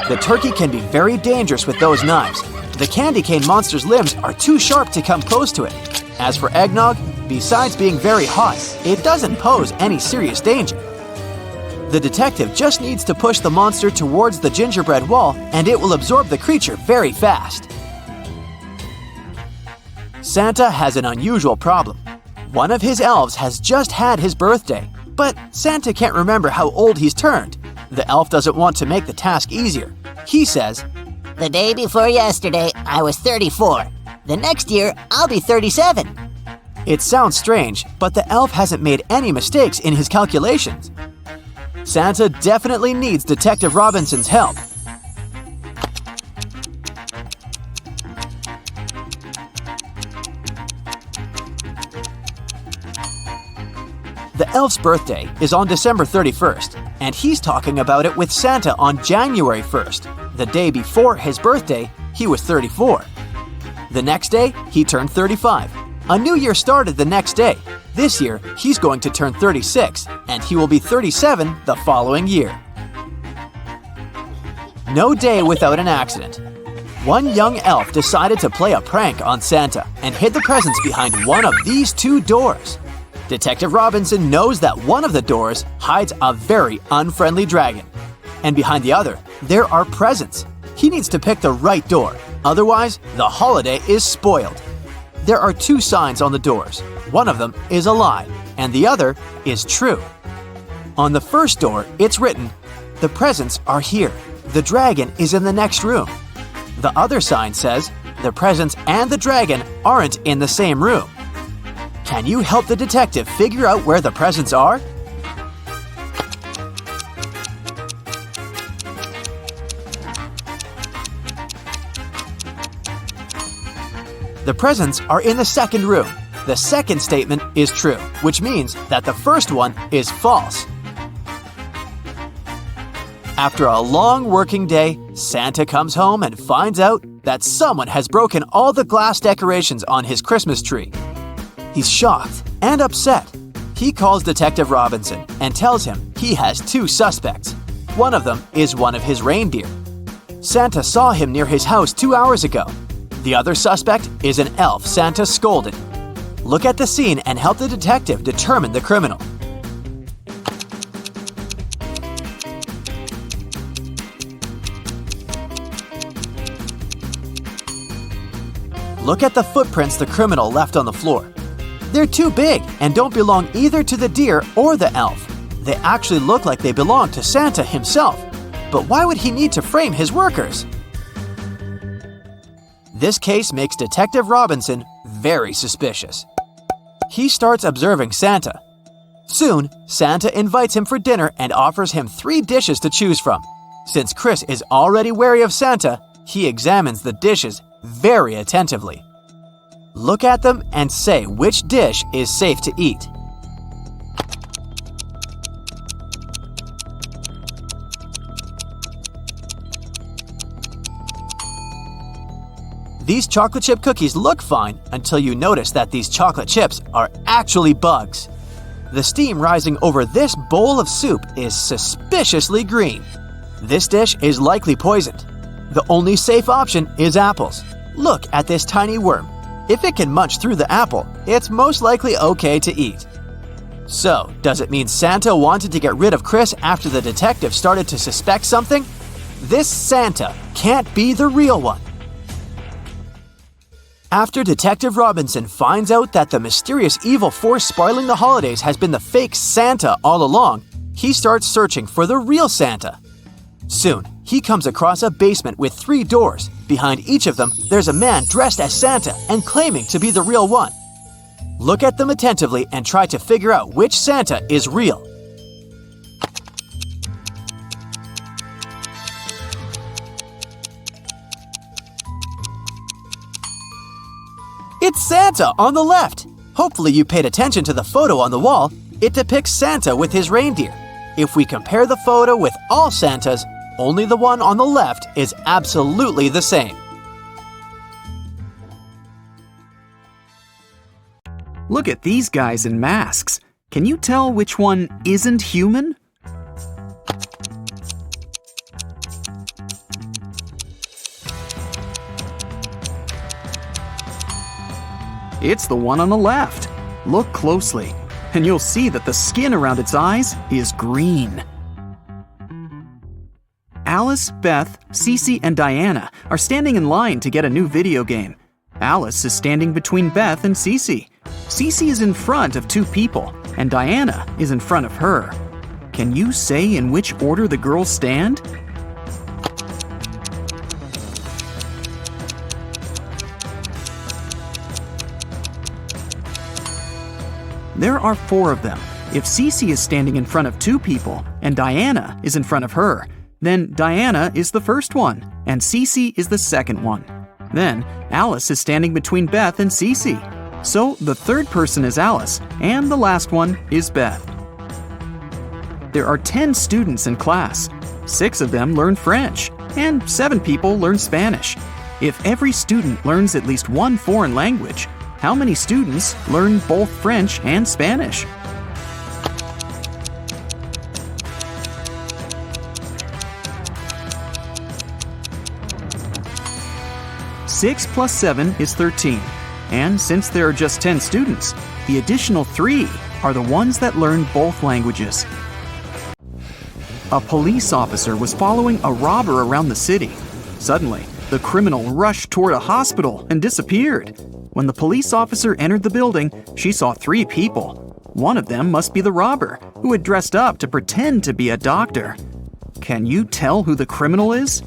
The turkey can be very dangerous with those knives. The candy cane monster's limbs are too sharp to come close to it. As for eggnog, besides being very hot, it doesn't pose any serious danger. The detective just needs to push the monster towards the gingerbread wall and it will absorb the creature very fast. Santa has an unusual problem. One of his elves has just had his birthday, but Santa can't remember how old he's turned. The elf doesn't want to make the task easier. He says, The day before yesterday, I was 34. The next year, I'll be 37. It sounds strange, but the elf hasn't made any mistakes in his calculations. Santa definitely needs Detective Robinson's help. The elf's birthday is on December 31st, and he's talking about it with Santa on January 1st. The day before his birthday, he was 34. The next day, he turned 35. A new year started the next day. This year, he's going to turn 36, and he will be 37 the following year. No day without an accident. One young elf decided to play a prank on Santa and hid the presents behind one of these 2 doors. Detective Robinson knows that one of the doors hides a very unfriendly dragon, and behind the other, there are presents. He needs to pick the right door, otherwise the holiday is spoiled. There are 2 signs on the doors. One of them is a lie, and the other is true. On the first door, it's written, "The presents are here. The dragon is in the next room." The other sign says, "The presents and the dragon aren't in the same room." Can you help the detective figure out where the presents are? The presents are in the second room. The second statement is true, which means that the first one is false. After a long working day, Santa comes home and finds out that someone has broken all the glass decorations on his Christmas tree. He's shocked and upset. He calls Detective Robinson and tells him he has 2 suspects. One of them is one of his reindeer. Santa saw him near his house 2 hours ago. The other suspect is an elf Santa scolded. Look at the scene and help the detective determine the criminal. Look at the footprints the criminal left on the floor. They're too big and don't belong either to the deer or the elf. They actually look like they belong to Santa himself. But why would he need to frame his workers? This case makes Detective Robinson very suspicious. He starts observing Santa. Soon, Santa invites him for dinner and offers him 3 dishes to choose from. Since Chris is already wary of Santa, he examines the dishes very attentively. Look at them and say which dish is safe to eat. These chocolate chip cookies look fine until you notice that these chocolate chips are actually bugs. The steam rising over this bowl of soup is suspiciously green. This dish is likely poisoned. The only safe option is apples. Look at this tiny worm. If it can munch through the apple, it's most likely okay to eat. So, does it mean Santa wanted to get rid of Chris after the detective started to suspect something? This Santa can't be the real one. After Detective Robinson finds out that the mysterious evil force spoiling the holidays has been the fake Santa all along, he starts searching for the real Santa. Soon, he comes across a basement with 3 doors. Behind each of them, there's a man dressed as Santa and claiming to be the real one. Look at them attentively and try to figure out which Santa is real. It's Santa on the left! Hopefully you paid attention to the photo on the wall. It depicts Santa with his reindeer. If we compare the photo with all Santas, only the one on the left is absolutely the same. Look at these guys in masks. Can you tell which one isn't human? It's the one on the left. Look closely, and you'll see that the skin around its eyes is green. Alice, Beth, Cece, and Diana are standing in line to get a new video game. Alice is standing between Beth and Cece. Cece is in front of 2 people, and Diana is in front of her. Can you say in which order the girls stand? There are 4 of them. If Cece is standing in front of 2 people and Diana is in front of her, then Diana is the first one and Cece is the second one. Then Alice is standing between Beth and Cece. So the third person is Alice and the last one is Beth. There are 10 students in class. 6 of them learn French and 7 people learn Spanish. If every student learns at least one foreign language, how many students learn both French and Spanish? Six plus 7 is 13. And since there are just 10 students, the additional 3 are the ones that learn both languages. A police officer was following a robber around the city. Suddenly, the criminal rushed toward a hospital and disappeared. When the police officer entered the building, she saw 3 people. One of them must be the robber, who had dressed up to pretend to be a doctor. Can you tell who the criminal is?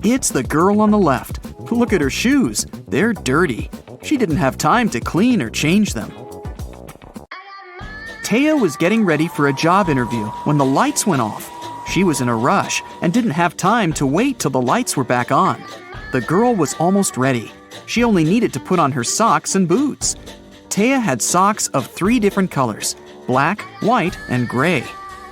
It's the girl on the left. Look at her shoes. They're dirty. She didn't have time to clean or change them. Taya was getting ready for a job interview when the lights went off. She was in a rush and didn't have time to wait till the lights were back on. The girl was almost ready. She only needed to put on her socks and boots. Taya had socks of 3 different colors: black, white, and gray.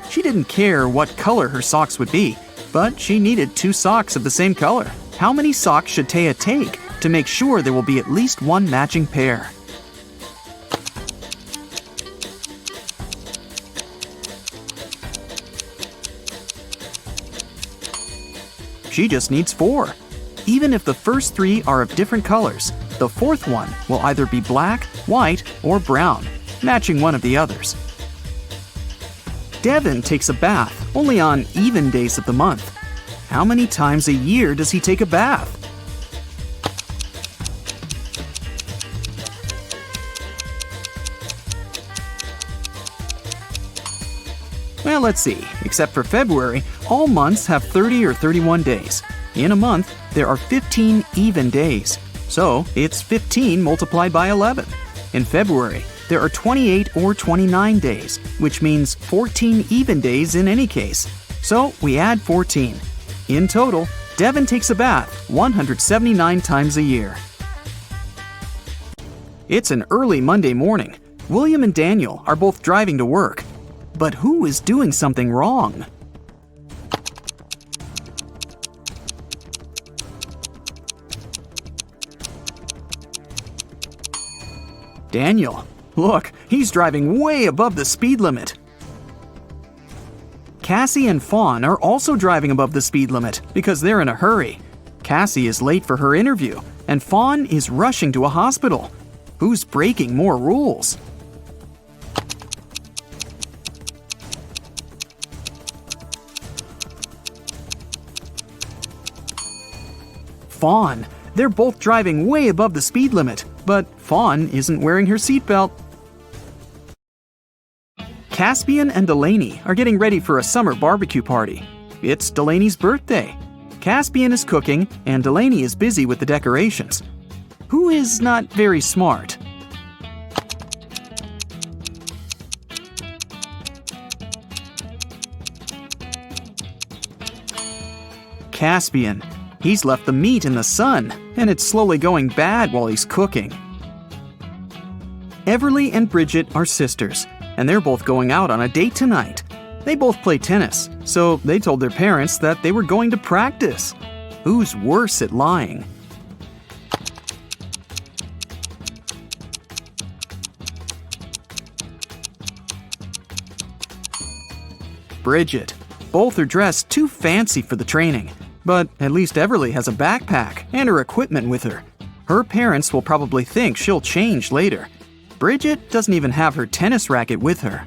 She didn't care what color her socks would be, but she needed 2 socks of the same color. How many socks should Taya take to make sure there will be at least 1 matching pair? She just needs 4. Even if the first 3 are of different colors, the 4th one will either be black, white, or brown, matching one of the others. Devin takes a bath only on even days of the month. How many times a year does he take a bath? Well, let's see. Except for February, all months have 30 or 31 days. In a month, there are 15 even days. So, it's 15 multiplied by 11. In February, there are 28 or 29 days, which means 14 even days in any case. So, we add 14. In total, Devin takes a bath 179 times a year. It's an early Monday morning. William and Daniel are both driving to work. But who is doing something wrong? Daniel, look, he's driving way above the speed limit. Cassie and Fawn are also driving above the speed limit because they're in a hurry. Cassie is late for her interview, and Fawn is rushing to a hospital. Who's breaking more rules? Fawn. They're both driving way above the speed limit, but Fawn isn't wearing her seatbelt. Caspian and Delaney are getting ready for a summer barbecue party. It's Delaney's birthday. Caspian is cooking, and Delaney is busy with the decorations. Who is not very smart? Caspian. He's left the meat in the sun, and it's slowly going bad while he's cooking. Everly and Bridget are sisters, and they're both going out on a date tonight. They both play tennis, so they told their parents that they were going to practice. Who's worse at lying? Bridget. Both are dressed too fancy for the training. But at least Everly has a backpack and her equipment with her. Her parents will probably think she'll change later. Bridget doesn't even have her tennis racket with her.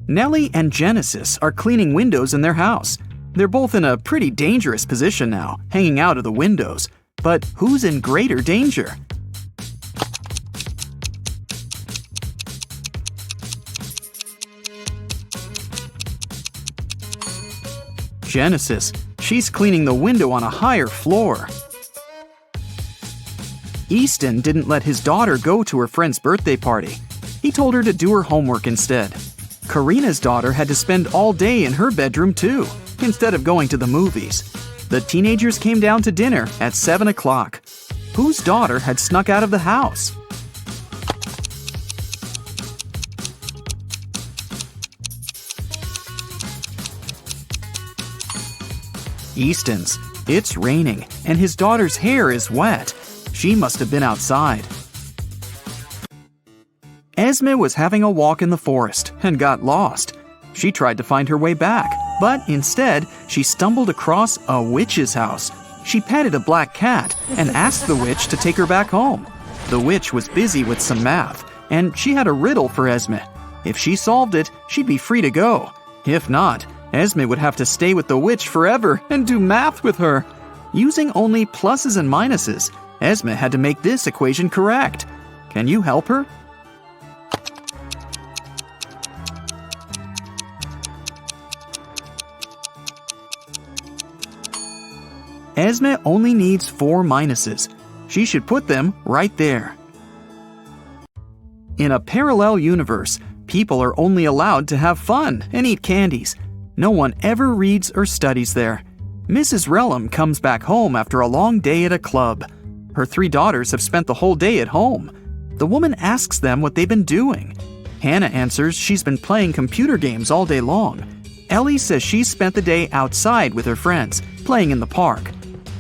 Nellie and Genesis are cleaning windows in their house. They're both in a pretty dangerous position now, hanging out of the windows. But who's in greater danger? Genesis. She's cleaning the window on a higher floor. Easton didn't let his daughter go to her friend's birthday party. He told her to do her homework instead. Karina's daughter had to spend all day in her bedroom too, instead of going to the movies. The teenagers came down to dinner at 7 o'clock. Whose daughter had snuck out of the house? Easton's. It's raining, and his daughter's hair is wet. She must have been outside. Esme was having a walk in the forest and got lost. She tried to find her way back, but instead, she stumbled across a witch's house. She petted a black cat and asked the witch to take her back home. The witch was busy with some math, and she had a riddle for Esme. If she solved it, she'd be free to go. If not, Esme would have to stay with the witch forever and do math with her. Using only pluses and minuses, Esme had to make this equation correct. Can you help her? Esme only needs 4 minuses. She should put them right there. In a parallel universe, people are only allowed to have fun and eat candies. No one ever reads or studies there. Mrs. Relum comes back home after a long day at a club. Her 3 daughters have spent the whole day at home. The woman asks them what they've been doing. Hannah answers she's been playing computer games all day long. Ellie says she's spent the day outside with her friends, playing in the park.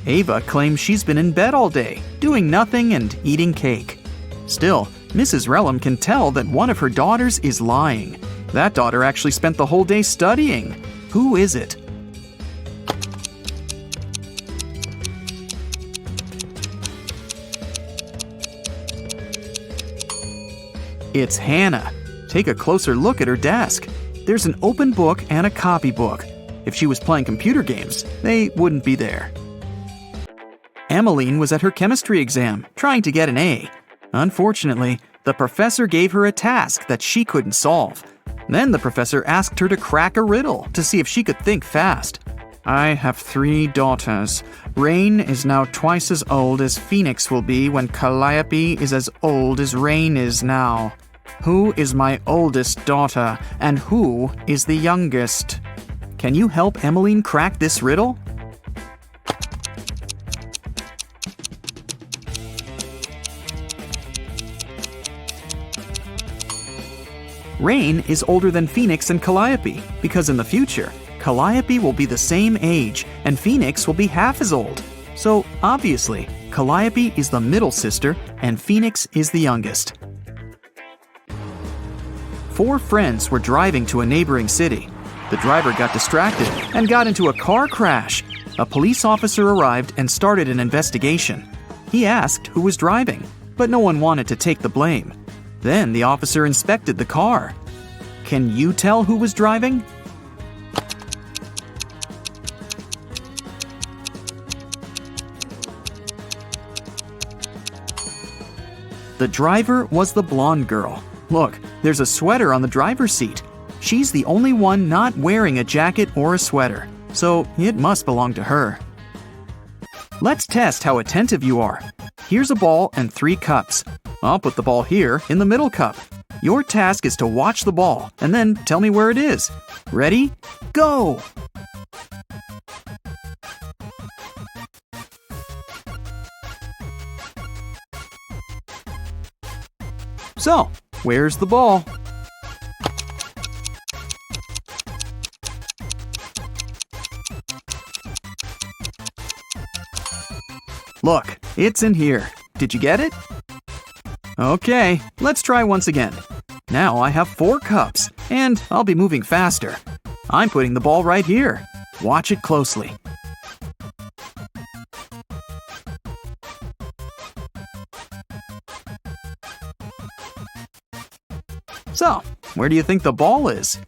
Ava claims she's been in bed all day, doing nothing and eating cake. Still, Mrs. Relum can tell that one of her daughters is lying. That daughter actually spent the whole day studying. Who is it? It's Hannah. Take a closer look at her desk. There's an open book and a copybook. If she was playing computer games, they wouldn't be there. Emmeline was at her chemistry exam, trying to get an A. Unfortunately, the professor gave her a task that she couldn't solve. Then the professor asked her to crack a riddle to see if she could think fast. I have 3 daughters. Rain is now twice as old as Phoenix will be when Calliope is as old as Rain is now. Who is my oldest daughter, and who is the youngest? Can you help Emmeline crack this riddle? Rain is older than Phoenix and Calliope because in the future, Calliope will be the same age and Phoenix will be half as old. So obviously, Calliope is the middle sister and Phoenix is the youngest. 4 friends were driving to a neighboring city. The driver got distracted and got into a car crash. A police officer arrived and started an investigation. He asked who was driving, but no one wanted to take the blame. Then the officer inspected the car. Can you tell who was driving? The driver was the blonde girl. Look, there's a sweater on the driver's seat. She's the only one not wearing a jacket or a sweater, so it must belong to her. Let's test how attentive you are. Here's a ball and 3 cups. I'll put the ball here in the middle cup. Your task is to watch the ball and then tell me where it is. Ready? Go! So, where's the ball? Look, it's in here. Did you get it? Okay, let's try once again. Now I have 4 cups, and I'll be moving faster. I'm putting the ball right here. Watch it closely. So, where do you think the ball is?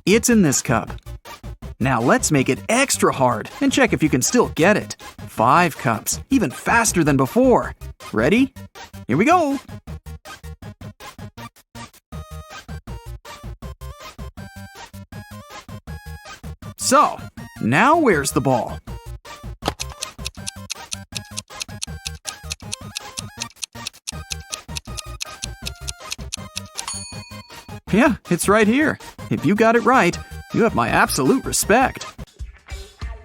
It's in this cup. Now let's make it extra hard and check if you can still get it. 5 cups, even faster than before. Ready? Here we go! So, now where's the ball? Yeah, it's right here. If you got it right, you have my absolute respect.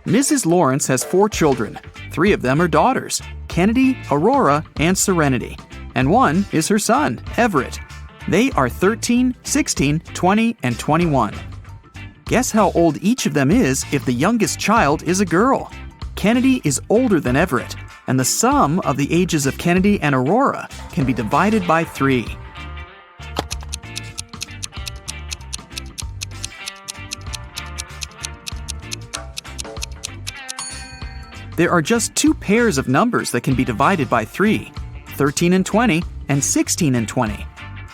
Mrs. Lawrence has 4 children. 3 of them are daughters, Kennedy, Aurora, and Serenity. And 1 is her son, Everett. They are 13, 16, 20, and 21. Guess how old each of them is if the youngest child is a girl. Kennedy is older than Everett, and the sum of the ages of Kennedy and Aurora can be divided by 3. There are just 2 pairs of numbers that can be divided by 3, 13 and 20, and 16 and 20.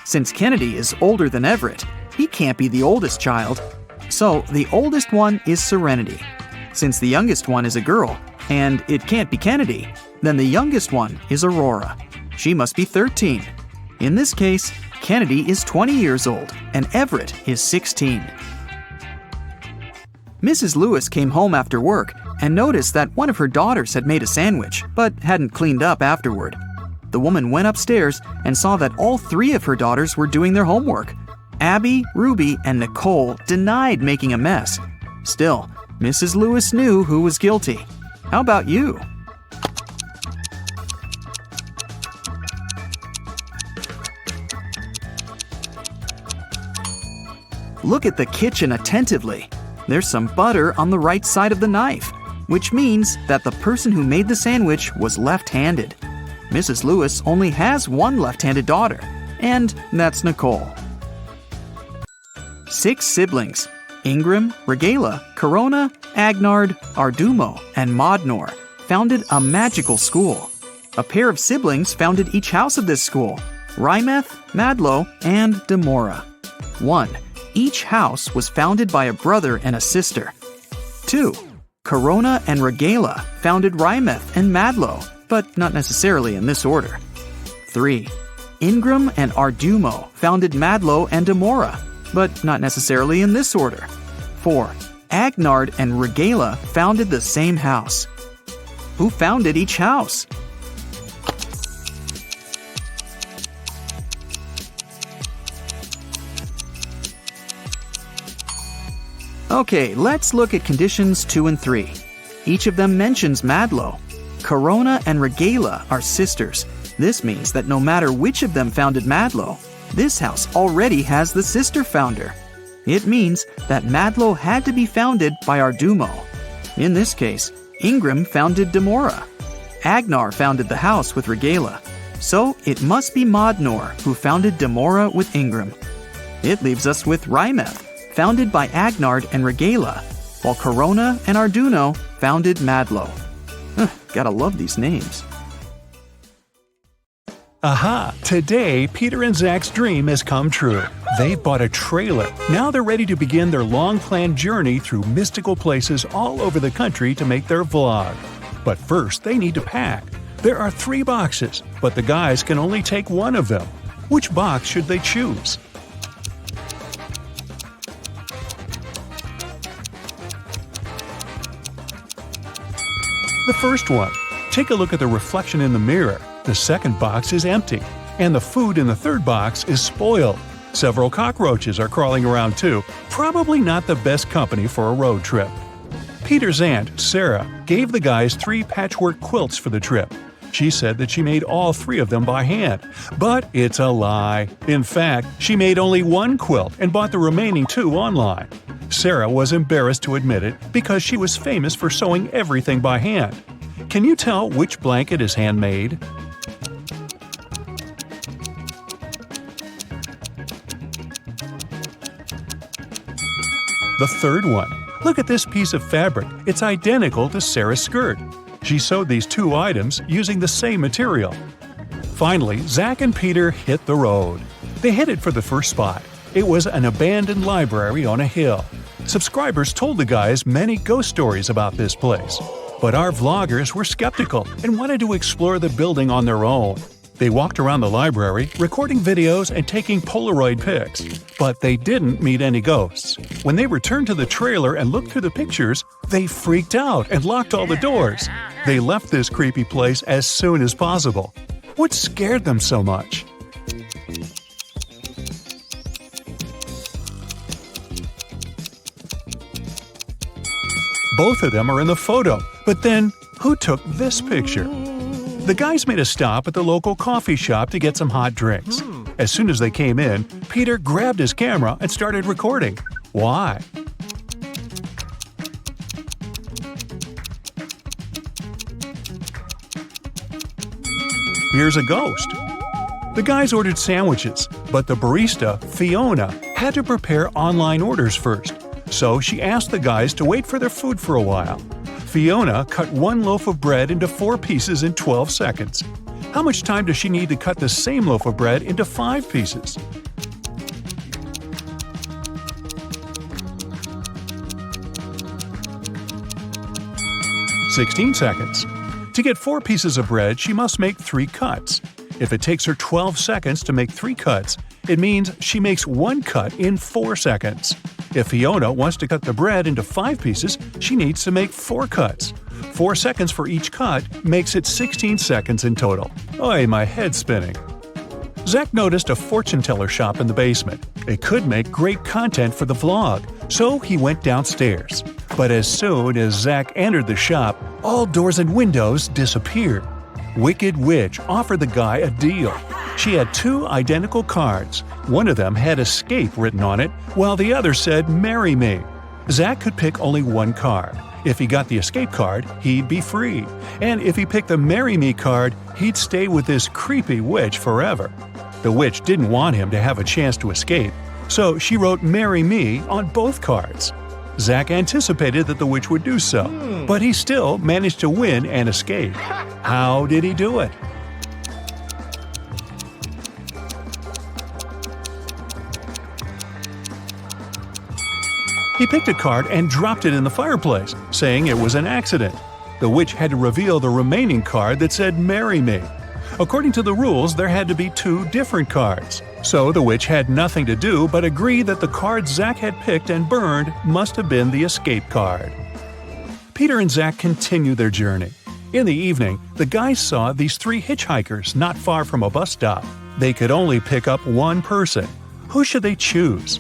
Since Kennedy is older than Everett, he can't be the oldest child. So the oldest one is Serenity. Since the youngest one is a girl, and it can't be Kennedy, then the youngest one is Aurora. She must be 13. In this case, Kennedy is 20 years old, and Everett is 16. Mrs. Lewis came home after work and noticed that one of her daughters had made a sandwich, but hadn't cleaned up afterward. The woman went upstairs and saw that all 3 of her daughters were doing their homework. Abby, Ruby, and Nicole denied making a mess. Still, Mrs. Lewis knew who was guilty. How about you? Look at the kitchen attentively. There's some butter on the right side of the knife, which means that the person who made the sandwich was left-handed. Mrs. Lewis only has 1 left-handed daughter, and that's Nicole. 6 siblings, Ingram, Regala, Corona, Agnard, Ardumo, and Modnor, founded a magical school. A pair of siblings founded each house of this school, Rymeth, Madlo, and Demora. 1. Each house was founded by a brother and a sister. 2. Corona and Regala founded Rymeth and Madlo, but not necessarily in this order. 3. Ingram and Ardumo founded Madlo and Demora, but not necessarily in this order. 4. Agnard and Regala founded the same house. Who founded each house? Okay, let's look at conditions 2 and 3. Each of them mentions Madlo. Corona and Regala are sisters. This means that no matter which of them founded Madlo, this house already has the sister founder. It means that Madlo had to be founded by Ardumo. In this case, Ingram founded Demora. Agnar founded the house with Regala, so it must be Modnor who founded Demora with Ingram. It leaves us with Rymeth, founded by Agnard and Regala, while Corona and Arduino founded Madlo. Gotta love these names. Aha! Today, Peter and Zach's dream has come true. They've bought a trailer. Now they're ready to begin their long-planned journey through mystical places all over the country to make their vlog. But first, they need to pack. There are 3 boxes, but the guys can only take one of them. Which box should they choose? The first one. Take a look at the reflection in the mirror. The second box is empty, and the food in the third box is spoiled. Several cockroaches are crawling around too, probably not the best company for a road trip. Peter's aunt, Sarah, gave the guys 3 patchwork quilts for the trip. She said that she made all 3 of them by hand, but it's a lie. In fact, she made only 1 quilt and bought the remaining 2 online. Sarah was embarrassed to admit it because she was famous for sewing everything by hand. Can you tell which blanket is handmade? The third one. Look at this piece of fabric. It's identical to Sarah's skirt. She sewed these 2 items using the same material. Finally, Zach and Peter hit the road. They headed for the first spot. It was an abandoned library on a hill. Subscribers told the guys many ghost stories about this place. But our vloggers were skeptical and wanted to explore the building on their own. They walked around the library, recording videos and taking Polaroid pics. But they didn't meet any ghosts. When they returned to the trailer and looked through the pictures, they freaked out and locked all the doors. They left this creepy place as soon as possible. What scared them so much? Both of them are in the photo, but then who took this picture? The guys made a stop at the local coffee shop to get some hot drinks. As soon as they came in, Peter grabbed his camera and started recording. Why? Here's a ghost. The guys ordered sandwiches, but the barista, Fiona, had to prepare online orders first. So she asked the guys to wait for their food for a while. Fiona cut 1 loaf of bread into 4 pieces in 12 seconds. How much time does she need to cut the same loaf of bread into 5 pieces? "16 seconds. To get 4 pieces of bread, she must make 3 cuts. If it takes her 12 seconds to make 3 cuts, it means she makes 1 cut in 4 seconds. If Fiona wants to cut the bread into 5 pieces, she needs to make 4 cuts. 4 seconds for each cut makes it 16 seconds in total. Oy, my head's spinning. Zach noticed a fortune teller shop in the basement. It could make great content for the vlog, so he went downstairs. But as soon as Zach entered the shop, all doors and windows disappeared. Wicked Witch offered the guy a deal. She had 2 identical cards. One of them had escape written on it, while the other said marry me. Zach could pick only 1 card. If he got the escape card, he'd be free. And if he picked the marry me card, he'd stay with this creepy witch forever. The witch didn't want him to have a chance to escape, so she wrote marry me on both cards. Zach anticipated that the witch would do so, but he still managed to win and escape. How did he do it? He picked a card and dropped it in the fireplace, saying it was an accident. The witch had to reveal the remaining card that said marry me. According to the rules, there had to be 2 different cards. So the witch had nothing to do but agree that the card Zach had picked and burned must have been the escape card. Peter and Zach continued their journey. In the evening, the guys saw these 3 hitchhikers not far from a bus stop. They could only pick up 1 person. Who should they choose?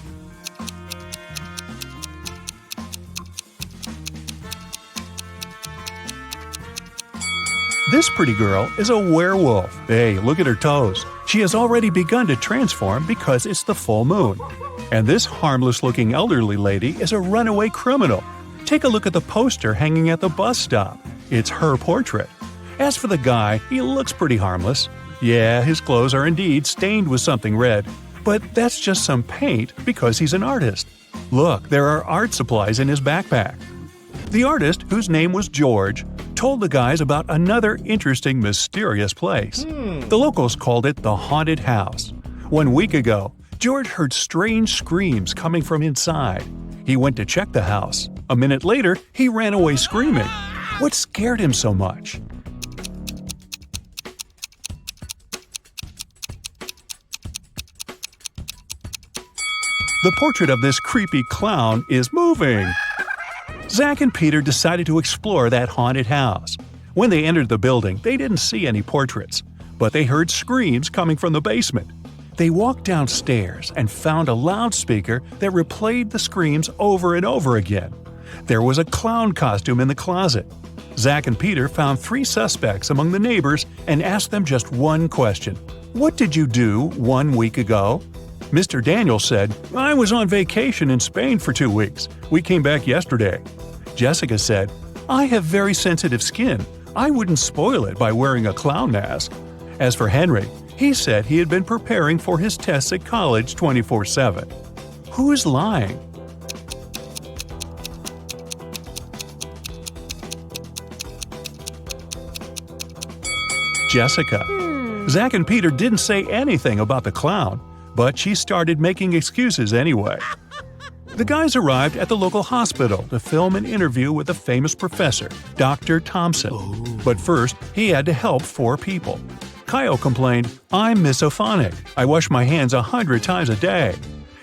This pretty girl is a werewolf. Hey, look at her toes. She has already begun to transform because it's the full moon. And this harmless-looking elderly lady is a runaway criminal. Take a look at the poster hanging at the bus stop. It's her portrait. As for the guy, he looks pretty harmless. Yeah, his clothes are indeed stained with something red, but that's just some paint because he's an artist. Look, there are art supplies in his backpack. The artist, whose name was George, told the guys about another interesting, mysterious place. The locals called it the Haunted House. 1 week ago, George heard strange screams coming from inside. He went to check the house. A minute later, he ran away screaming. What scared him so much? The portrait of this creepy clown is moving. Zach and Peter decided to explore that haunted house. When they entered the building, they didn't see any portraits, but they heard screams coming from the basement. They walked downstairs and found a loudspeaker that replayed the screams over and over again. There was a clown costume in the closet. Zach and Peter found 3 suspects among the neighbors and asked them just one question. What did you do 1 week ago? Mr. Daniel said, I was on vacation in Spain for 2 weeks. We came back yesterday. Jessica said, I have very sensitive skin. I wouldn't spoil it by wearing a clown mask. As for Henry, he said he had been preparing for his tests at college 24/7. Who's lying? Jessica. Zach and Peter didn't say anything about the clown, but she started making excuses anyway. The guys arrived at the local hospital to film an interview with a famous professor, Dr. Thompson. But first, he had to help 4 people. Kyle complained, I'm misophonic. I wash my hands 100 times a day.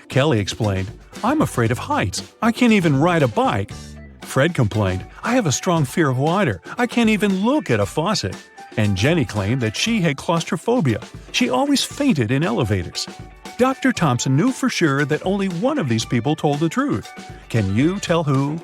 Kelly explained, I'm afraid of heights. I can't even ride a bike. Fred complained, I have a strong fear of water. I can't even look at a faucet. And Jenny claimed that she had claustrophobia. She always fainted in elevators. Dr. Thompson knew for sure that only one of these people told the truth. Can you tell who?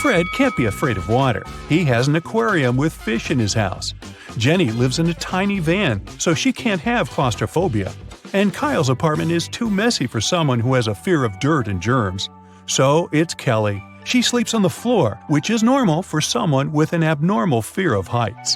Fred can't be afraid of water. He has an aquarium with fish in his house. Jenny lives in a tiny van, so she can't have claustrophobia. And Kyle's apartment is too messy for someone who has a fear of dirt and germs. So it's Kelly. She sleeps on the floor, which is normal for someone with an abnormal fear of heights.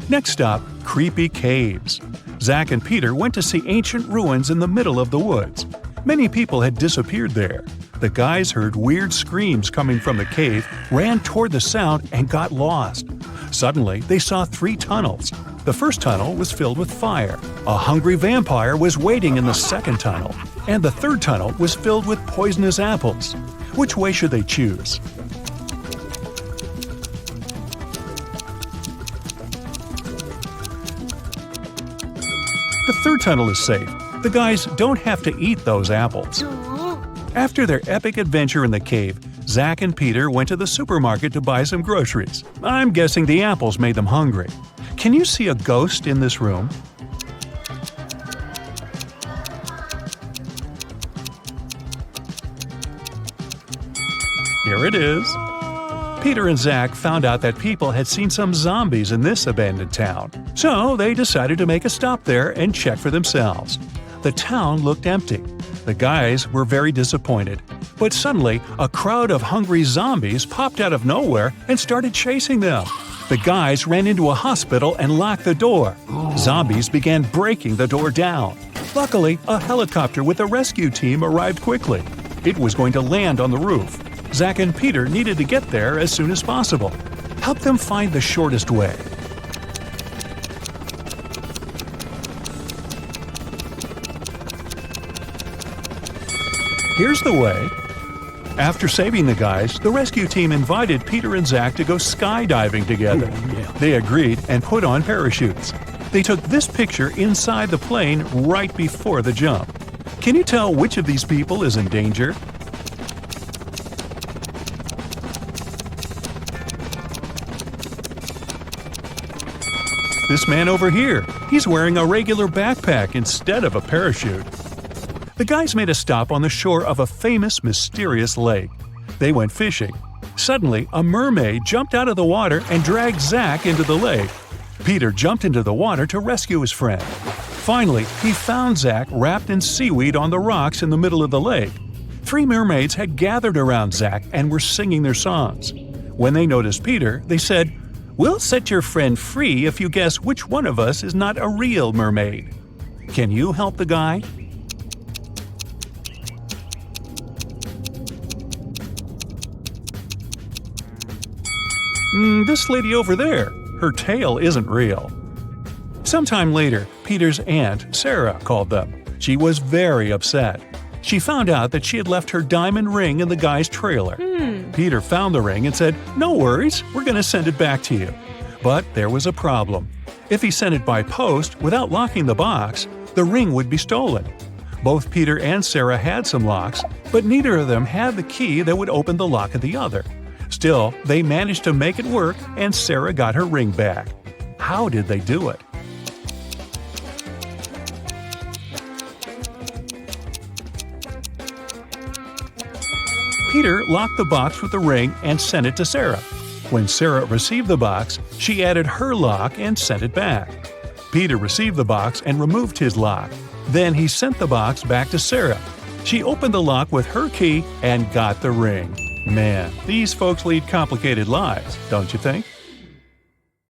Next stop, creepy caves. Zach and Peter went to see ancient ruins in the middle of the woods. Many people had disappeared there. The guys heard weird screams coming from the cave, ran toward the sound, and got lost. Suddenly, they saw 3 tunnels. The first tunnel was filled with fire. A hungry vampire was waiting in the second tunnel. And the third tunnel was filled with poisonous apples. Which way should they choose? The third tunnel is safe. The guys don't have to eat those apples. After their epic adventure in the cave, Zach and Peter went to the supermarket to buy some groceries. I'm guessing the apples made them hungry. Can you see a ghost in this room? Here it is. Peter and Zach found out that people had seen some zombies in this abandoned town. So they decided to make a stop there and check for themselves. The town looked empty. The guys were very disappointed. But suddenly, a crowd of hungry zombies popped out of nowhere and started chasing them. The guys ran into a hospital and locked the door. Zombies began breaking the door down. Luckily, a helicopter with a rescue team arrived quickly. It was going to land on the roof. Zach and Peter needed to get there as soon as possible. Help them find the shortest way. Here's the way. After saving the guys, the rescue team invited Peter and Zach to go skydiving together. They agreed and put on parachutes. They took this picture inside the plane right before the jump. Can you tell which of these people is in danger? This man over here, he's wearing a regular backpack instead of a parachute. The guys made a stop on the shore of a famous, mysterious lake. They went fishing. Suddenly, a mermaid jumped out of the water and dragged Zach into the lake. Peter jumped into the water to rescue his friend. Finally, he found Zach wrapped in seaweed on the rocks in the middle of the lake. 3 mermaids had gathered around Zach and were singing their songs. When they noticed Peter, they said, "We'll set your friend free if you guess which one of us is not a real mermaid. Can you help the guy?" This lady over there, her tail isn't real. Sometime later, Peter's aunt, Sarah, called them. She was very upset. She found out that she had left her diamond ring in the guy's trailer. Peter found the ring and said, "No worries, we're going to send it back to you." But there was a problem. If he sent it by post without locking the box, the ring would be stolen. Both Peter and Sarah had some locks, but neither of them had the key that would open the lock of the other. Still, they managed to make it work and Sarah got her ring back. How did they do it? Peter locked the box with the ring and sent it to Sarah. When Sarah received the box, she added her lock and sent it back. Peter received the box and removed his lock. Then he sent the box back to Sarah. She opened the lock with her key and got the ring. Man, these folks lead complicated lives, don't you think?